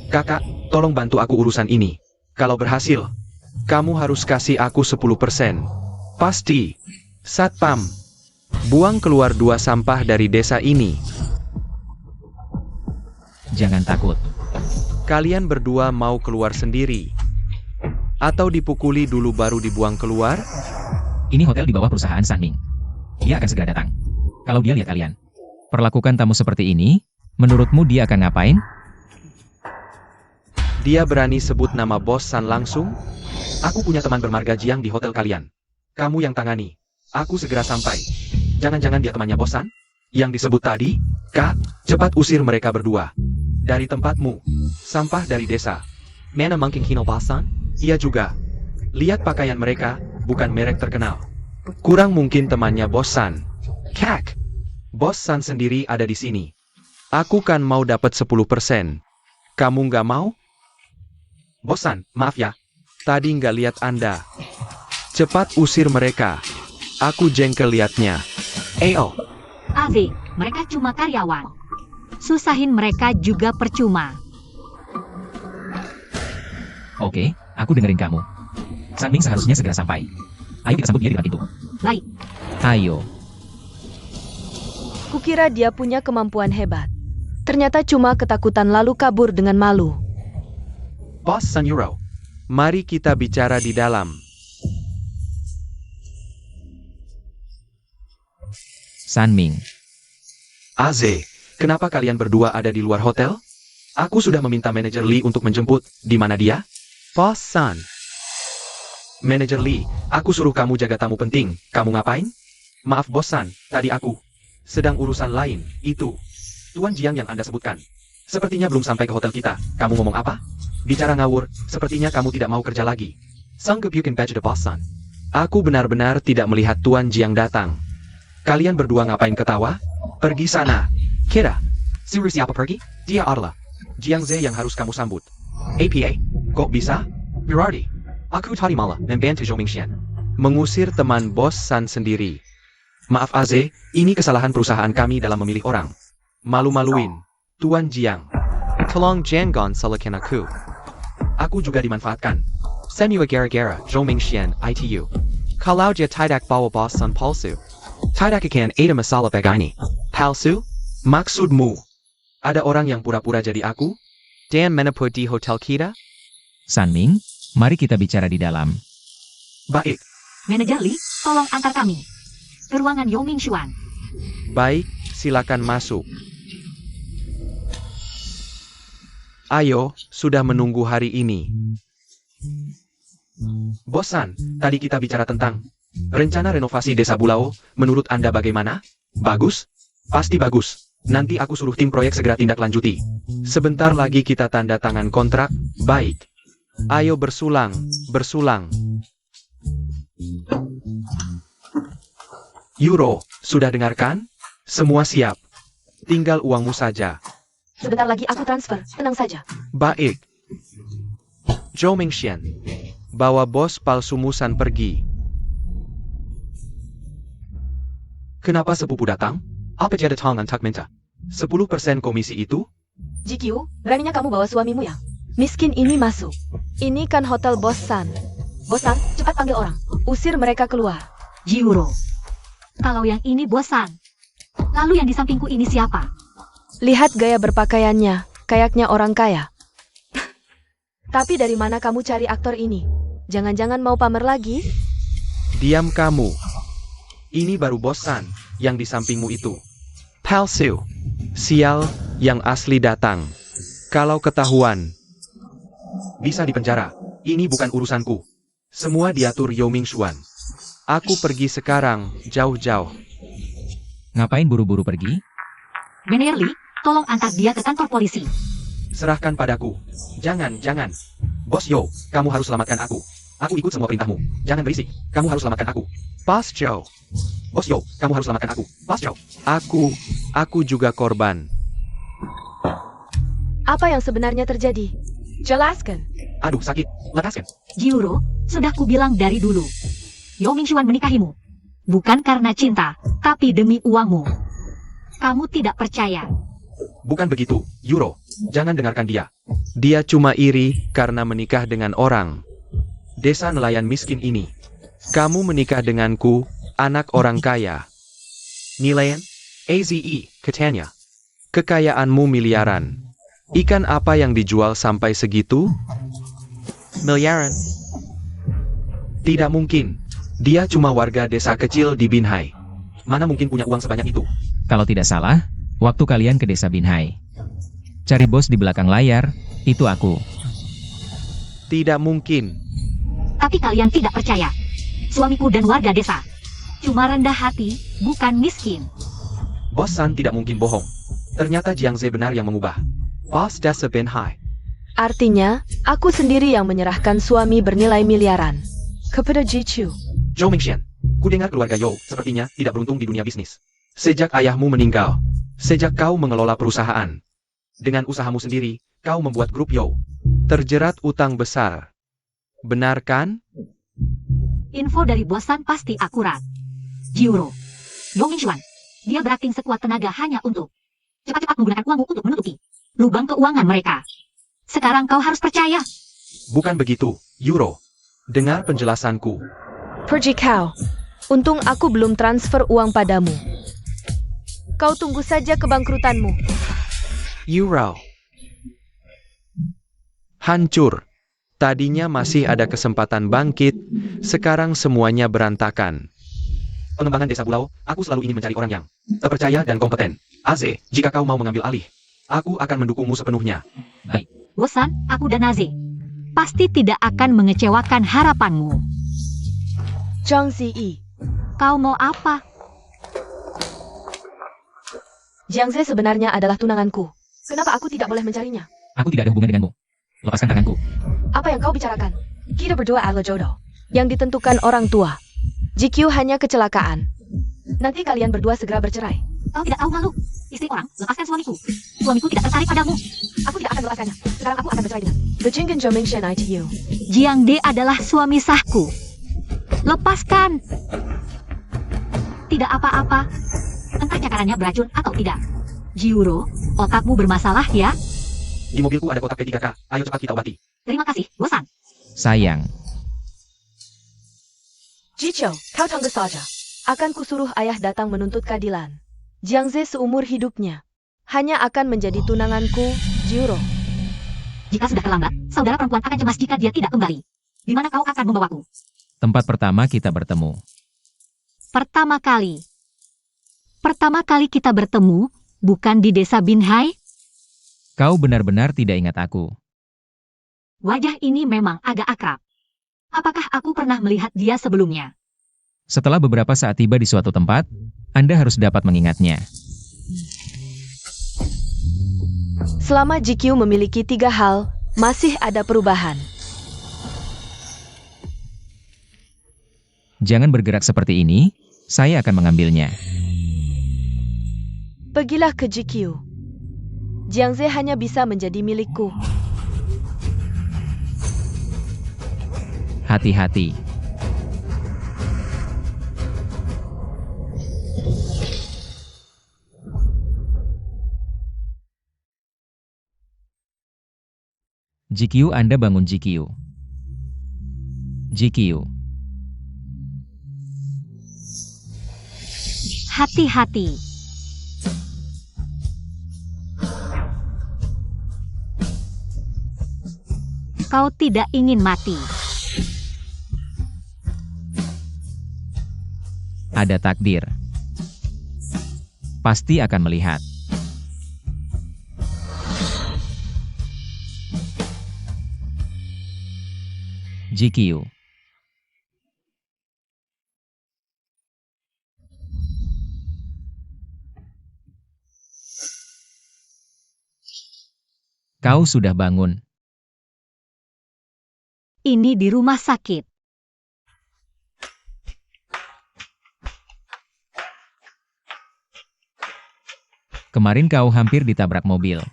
Kakak, tolong bantu aku urusan ini. Kalau berhasil, kamu harus kasih aku 10%. Pasti. Satpam, buang keluar 2 sampah dari desa ini. Jangan takut. Kalian berdua mau keluar sendiri? Atau dipukuli dulu baru dibuang keluar? Ini hotel di bawah perusahaan Sanming. Dia akan segera datang. Kalau dia lihat kalian perlakukan tamu seperti ini, menurutmu dia akan ngapain? Dia berani sebut nama Bos San langsung? Aku punya teman bermarga Jiang di hotel kalian. Kamu yang tangani. Aku segera sampai. Jangan-jangan dia temannya Bos San? Yang disebut tadi? Kak, cepat usir mereka berdua. Dari tempatmu. Sampah dari desa. Mana mungkin Kino Bos San? Iya juga. Lihat pakaian mereka, bukan merek terkenal. Kurang mungkin temannya Bos San. Kak! Bos San sendiri ada di sini. Aku kan mau dapat 10%. Kamu nggak mau? Bos San, maaf ya. Tadi nggak lihat Anda. Cepat usir mereka. Aku jengkel liatnya. Ayo. AZ, mereka cuma karyawan. Susahin mereka juga percuma. Oke, aku dengerin kamu. Sanming seharusnya segera sampai. Ayo kita sambut dia di depan pintu. Baik, Ayo. Kukira dia punya kemampuan hebat. Ternyata cuma ketakutan lalu kabur dengan malu. Bos San Euro. Mari kita bicara di dalam. Sanming. AZ, kenapa kalian berdua ada di luar hotel? Aku sudah meminta manajer Lee untuk menjemput. Di mana dia? Bos San. Manajer Lee, aku suruh kamu jaga tamu penting. Kamu ngapain? Maaf Bos San, tadi aku sedang urusan lain. Itu Tuan Jiang yang Anda sebutkan. Sepertinya belum sampai ke hotel kita. Kamu ngomong apa? Bicara ngawur, sepertinya kamu tidak mau kerja lagi. Sanggup you can badge the Bos San. Aku benar-benar tidak melihat Tuan Jiang datang. Kalian berdua ngapain ketawa? Pergi sana. Kira. Suruh siapa pergi? Dia adalah Jiang Ze yang harus kamu sambut. APA. Kok bisa? Berarti. Aku tadi malah membantu Zhou Mingxian. Mengusir teman Bos San sendiri. Maaf AZ, ini kesalahan perusahaan kami dalam memilih orang. Malu-maluin. Tuan Jiang. Tolong jangan salahkan aku. Aku juga dimanfaatkan. Semua gara-gara Zhou Mingxian ITU. Kalau dia tidak bawa Bos San palsu. Tidak akan ada masalah begini. Palsu? Maksudmu, ada orang yang pura-pura jadi aku? Dan menepuk di hotel kita? Sanming, mari kita bicara di dalam. Baik, manajer Lee, tolong antar kami ke ruangan Yao Mingxuan. baik, silakan masuk. Ayo, sudah menunggu hari ini. Bos San, tadi kita bicara tentang rencana renovasi Desa Bulao. Menurut Anda bagaimana? Bagus? Pasti bagus. Nanti aku suruh tim proyek segera tindak lanjuti. Sebentar lagi kita tanda tangan kontrak. Baik. Ayo bersulang, bersulang. Euro, sudah dengarkan? Semua siap. Tinggal uangmu saja. Sebentar lagi aku transfer, tenang saja. Baik. Zhou Mingxian, bawa bos palsumu San pergi. Kenapa sepupu datang? Apa dia datang untuk minta? 10% komisi itu? GQ, beraninya kamu bawa suamimu yang miskin ini masuk. Ini kan hotel Bos San. Bos San, cepat panggil orang. Usir mereka keluar. Jiuro. Kalau yang ini bosan. Lalu yang di sampingku ini siapa? Lihat gaya berpakaiannya, kayaknya orang kaya. Tapi dari mana kamu cari aktor ini? Jangan-jangan mau pamer lagi? Diam kamu. Ini baru Bos San, yang di sampingmu itu. Palsu. Sial, yang asli datang. Kalau ketahuan, bisa dipenjara. Ini bukan urusanku. Semua diatur Yao Mingxuan. Aku pergi sekarang, jauh-jauh. Ngapain buru-buru pergi? Manajer Lee, tolong antar dia ke kantor polisi. Serahkan padaku. Jangan, jangan. Bos Yo, kamu harus selamatkan aku. Aku ikut semua perintahmu. Jangan berisik. Kamu harus selamatkan aku. Bos Joe. Bos Yo, kamu harus selamatkan aku. Bos Joe. Aku juga korban. Apa yang sebenarnya terjadi? Jelaskan. Aduh, sakit. Lepaskan. Jiuro, sudah kubilang dari dulu. Yao Mingxuan menikahimu. Bukan karena cinta, tapi demi uangmu. Kamu tidak percaya. Bukan begitu, Euro. Jangan dengarkan dia. Dia cuma iri karena menikah dengan orang desa nelayan miskin ini. Kamu menikah denganku, anak orang kaya. Nelayan? AZE, katanya. Kekayaanmu miliaran. Ikan apa yang dijual sampai segitu? Miliaran? Tidak mungkin. Dia cuma warga desa kecil di Binhai. Mana mungkin punya uang sebanyak itu? Kalau tidak salah, waktu kalian ke desa Binhai. Cari bos di belakang layar, itu aku. Tidak mungkin. Tapi kalian tidak percaya. Suamiku dan warga desa cuma rendah hati, bukan miskin. Bos San tidak mungkin bohong. Ternyata Jiang Ze benar yang mengubah. Bos desa Binhai. Artinya, aku sendiri yang menyerahkan suami bernilai miliaran kepada Jiqiu. Zhou Mingxian, ku dengar keluarga You sepertinya tidak beruntung di dunia bisnis. Sejak ayahmu meninggal, sejak kau mengelola perusahaan, dengan usahamu sendiri, kau membuat grup You terjerat utang besar. Benar kan? Info dari bosan pasti akurat. Jiuro, Dong Mingxuan, dia berakting sekuat tenaga hanya untuk cepat-cepat menggunakan uangmu untuk menutupi lubang keuangan mereka. Sekarang kau harus percaya. Bukan begitu, Yuro. Dengar penjelasanku. Pergi kau. Untung aku belum transfer uang padamu. Kau tunggu saja kebangkrutanmu. Yuro. Hancur. Tadinya masih ada kesempatan bangkit, sekarang semuanya berantakan. Pengembangan desa pulau, aku selalu ingin mencari orang yang terpercaya dan kompeten. Aze, jika kau mau mengambil alih, aku akan mendukungmu sepenuhnya. Baik. Bosan, aku dan Naze pasti tidak akan mengecewakan harapanmu. Zhang Ziyi. Kau mau apa? Jiang Ze sebenarnya adalah tunanganku. Kenapa aku tidak boleh mencarinya? Aku tidak ada hubungan denganmu. Lepaskan tanganku. Apa yang kau bicarakan? Kita berdua adalah jodoh yang ditentukan orang tua. Jiqiu hanya kecelakaan. Nanti kalian berdua segera bercerai. Kau tidak tahu malu. Istri orang, lepaskan suamiku. Suamiku tidak tertarik padamu. Aku tidak akan melepaskannya. Sekarang aku akan bercerai dengan Bejinggen Zhou Mingxian ITU. Jiang De adalah suami sahku. Lepaskan. Tidak apa-apa. Entah cakarannya beracun atau tidak. Jiuro, otakmu bermasalah ya? Di mobilku ada kotak P3K, ayo cepat kita obati. Terima kasih, bosan. Sayang. Jiqiu, kau tunggu saja. Akan kusuruh ayah datang menuntut keadilan. Jiang Ze seumur hidupnya hanya akan menjadi tunanganku, Jiuro. Jika sudah terlambat, saudara perempuan akan cemas jika dia tidak kembali. Di mana kau akan membawaku? Tempat pertama kita bertemu. Pertama kali kita bertemu, bukan di desa Binhai? Kau benar-benar tidak ingat aku. Wajah ini memang agak akrab. Apakah aku pernah melihat dia sebelumnya? Setelah beberapa saat tiba di suatu tempat, Anda harus dapat mengingatnya. Selama Jiqiu memiliki 3 hal, masih ada perubahan. Jangan bergerak seperti ini, saya akan mengambilnya. Pergilah ke Jiqiu. Jiang Ze hanya bisa menjadi milikku. Hati-hati. Jiqiu, Anda bangun Jiqiu. Jiqiu. Hati-hati. Kau tidak ingin mati. Ada takdir. Pasti akan melihat. Jiqiu. Kau sudah bangun. Ini di rumah sakit. Kemarin kau hampir ditabrak mobil.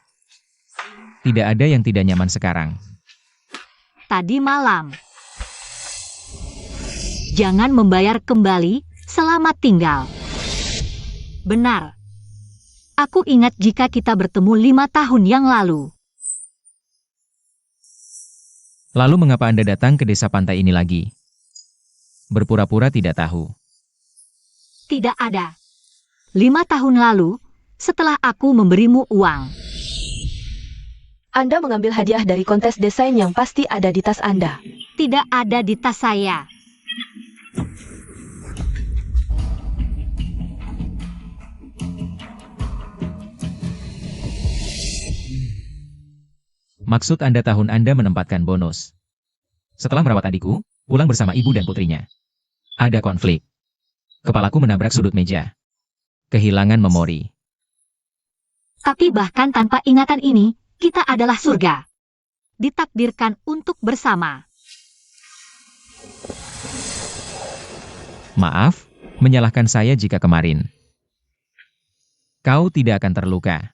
Tidak ada yang tidak nyaman sekarang. Tadi malam. Jangan membayar kembali, selamat tinggal. Benar. Aku ingat jika kita bertemu 5 tahun yang lalu. Lalu mengapa Anda datang ke desa pantai ini lagi? Berpura-pura tidak tahu. Tidak ada. 5 tahun lalu, setelah aku memberimu uang. Anda mengambil hadiah dari kontes desain yang pasti ada di tas Anda. Tidak ada di tas saya. Maksud Anda tahun Anda menempatkan bonus. Setelah merawat adikku, pulang bersama ibu dan putrinya. Ada konflik. Kepalaku menabrak sudut meja. Kehilangan memori. Tapi bahkan tanpa ingatan ini, kita adalah surga. Ditakdirkan untuk bersama. Maaf, menyalahkan saya jika kemarin. Kau tidak akan terluka.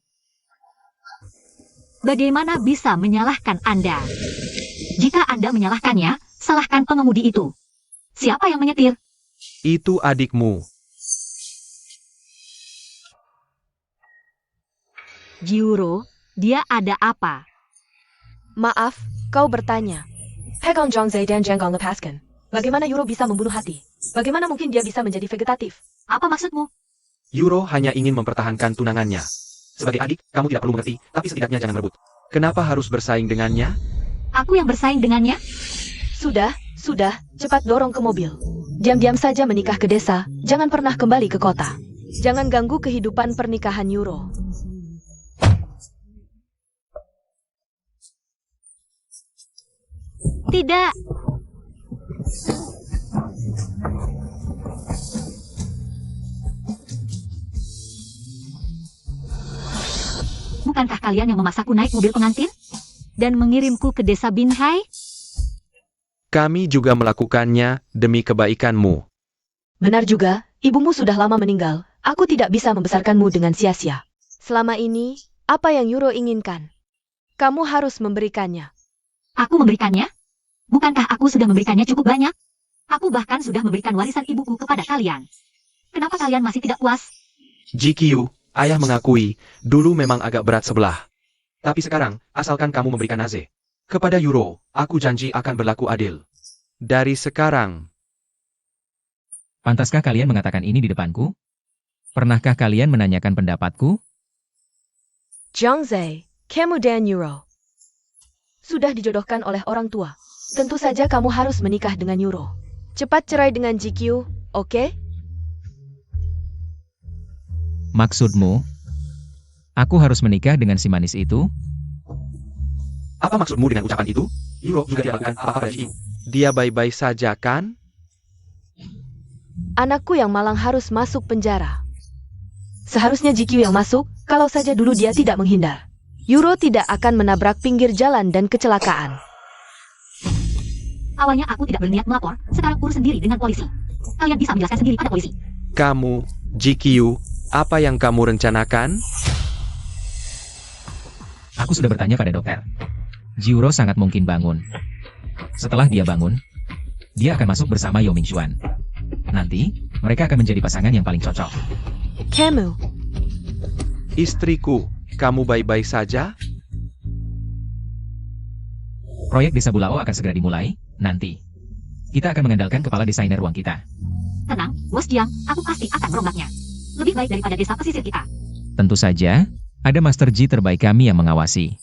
Bagaimana bisa menyalahkan Anda? Jika Anda menyalahkannya, salahkan pengemudi itu. Siapa yang menyetir? Itu adikmu. Jiro, dia ada apa? Maaf, kau bertanya. Pegang Zhangzai dan Zhang Gang lepaskan. Bagaimana Yuro bisa membunuh hati? Bagaimana mungkin dia bisa menjadi vegetatif? Apa maksudmu? Yuro hanya ingin mempertahankan tunangannya. Sebagai adik, kamu tidak perlu mengerti, tapi setidaknya jangan merebut. Kenapa harus bersaing dengannya? Aku yang bersaing dengannya? Sudah, cepat dorong ke mobil. Diam-diam saja menikah ke desa, jangan pernah kembali ke kota. Jangan ganggu kehidupan pernikahan Yuro. Tidak. Bukankah kalian yang memasakku naik mobil pengantin? Dan mengirimku ke desa Binhai? Kami juga melakukannya demi kebaikanmu. Benar juga, ibumu sudah lama meninggal. Aku tidak bisa membesarkanmu dengan sia-sia. Selama ini, apa yang Yuro inginkan? Kamu harus memberikannya. Aku memberikannya? Bukankah aku sudah memberikannya cukup banyak? Aku bahkan sudah memberikan warisan ibuku kepada kalian. Kenapa kalian masih tidak puas? GQ, ayah mengakui, dulu memang agak berat sebelah. Tapi sekarang, asalkan kamu memberikan Naze. Kepada Yuro, aku janji akan berlaku adil. Dari sekarang. Pantaskah kalian mengatakan ini di depanku? Pernahkah kalian menanyakan pendapatku? Zhangzai, kamu dan Yuro sudah dijodohkan oleh orang tua. Tentu saja kamu harus menikah dengan Yuro. Cepat cerai dengan GQ, oke? Maksudmu? Aku harus menikah dengan si manis itu? Apa maksudmu dengan ucapan itu? Yuro juga tidak lakukan apa-apa pada GQ. Dia baik-baik saja kan? Anakku yang malang harus masuk penjara. Seharusnya GQ yang masuk, kalau saja dulu dia tidak menghindar. Yuro tidak akan menabrak pinggir jalan dan kecelakaan. Awalnya aku tidak berniat melapor, sekarang urus sendiri dengan polisi. Kalian bisa menjelaskan sendiri pada polisi. Kamu, GQ, apa yang kamu rencanakan? Aku sudah bertanya pada dokter. Jiro sangat mungkin bangun. Setelah dia bangun, dia akan masuk bersama Yao Mingxuan. Nanti, mereka akan menjadi pasangan yang paling cocok. Kamu, Istriku, kamu baik-baik saja? Proyek Desa Bulao akan segera dimulai, nanti. Kita akan mengandalkan kepala desainer ruang kita. Tenang, Bos Jiang, aku pasti akan merombaknya. Lebih baik daripada desa pesisir kita. Tentu saja, ada Master Ji terbaik kami yang mengawasi.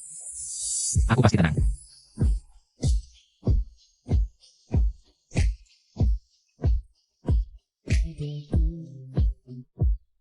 Aku pasti tenang.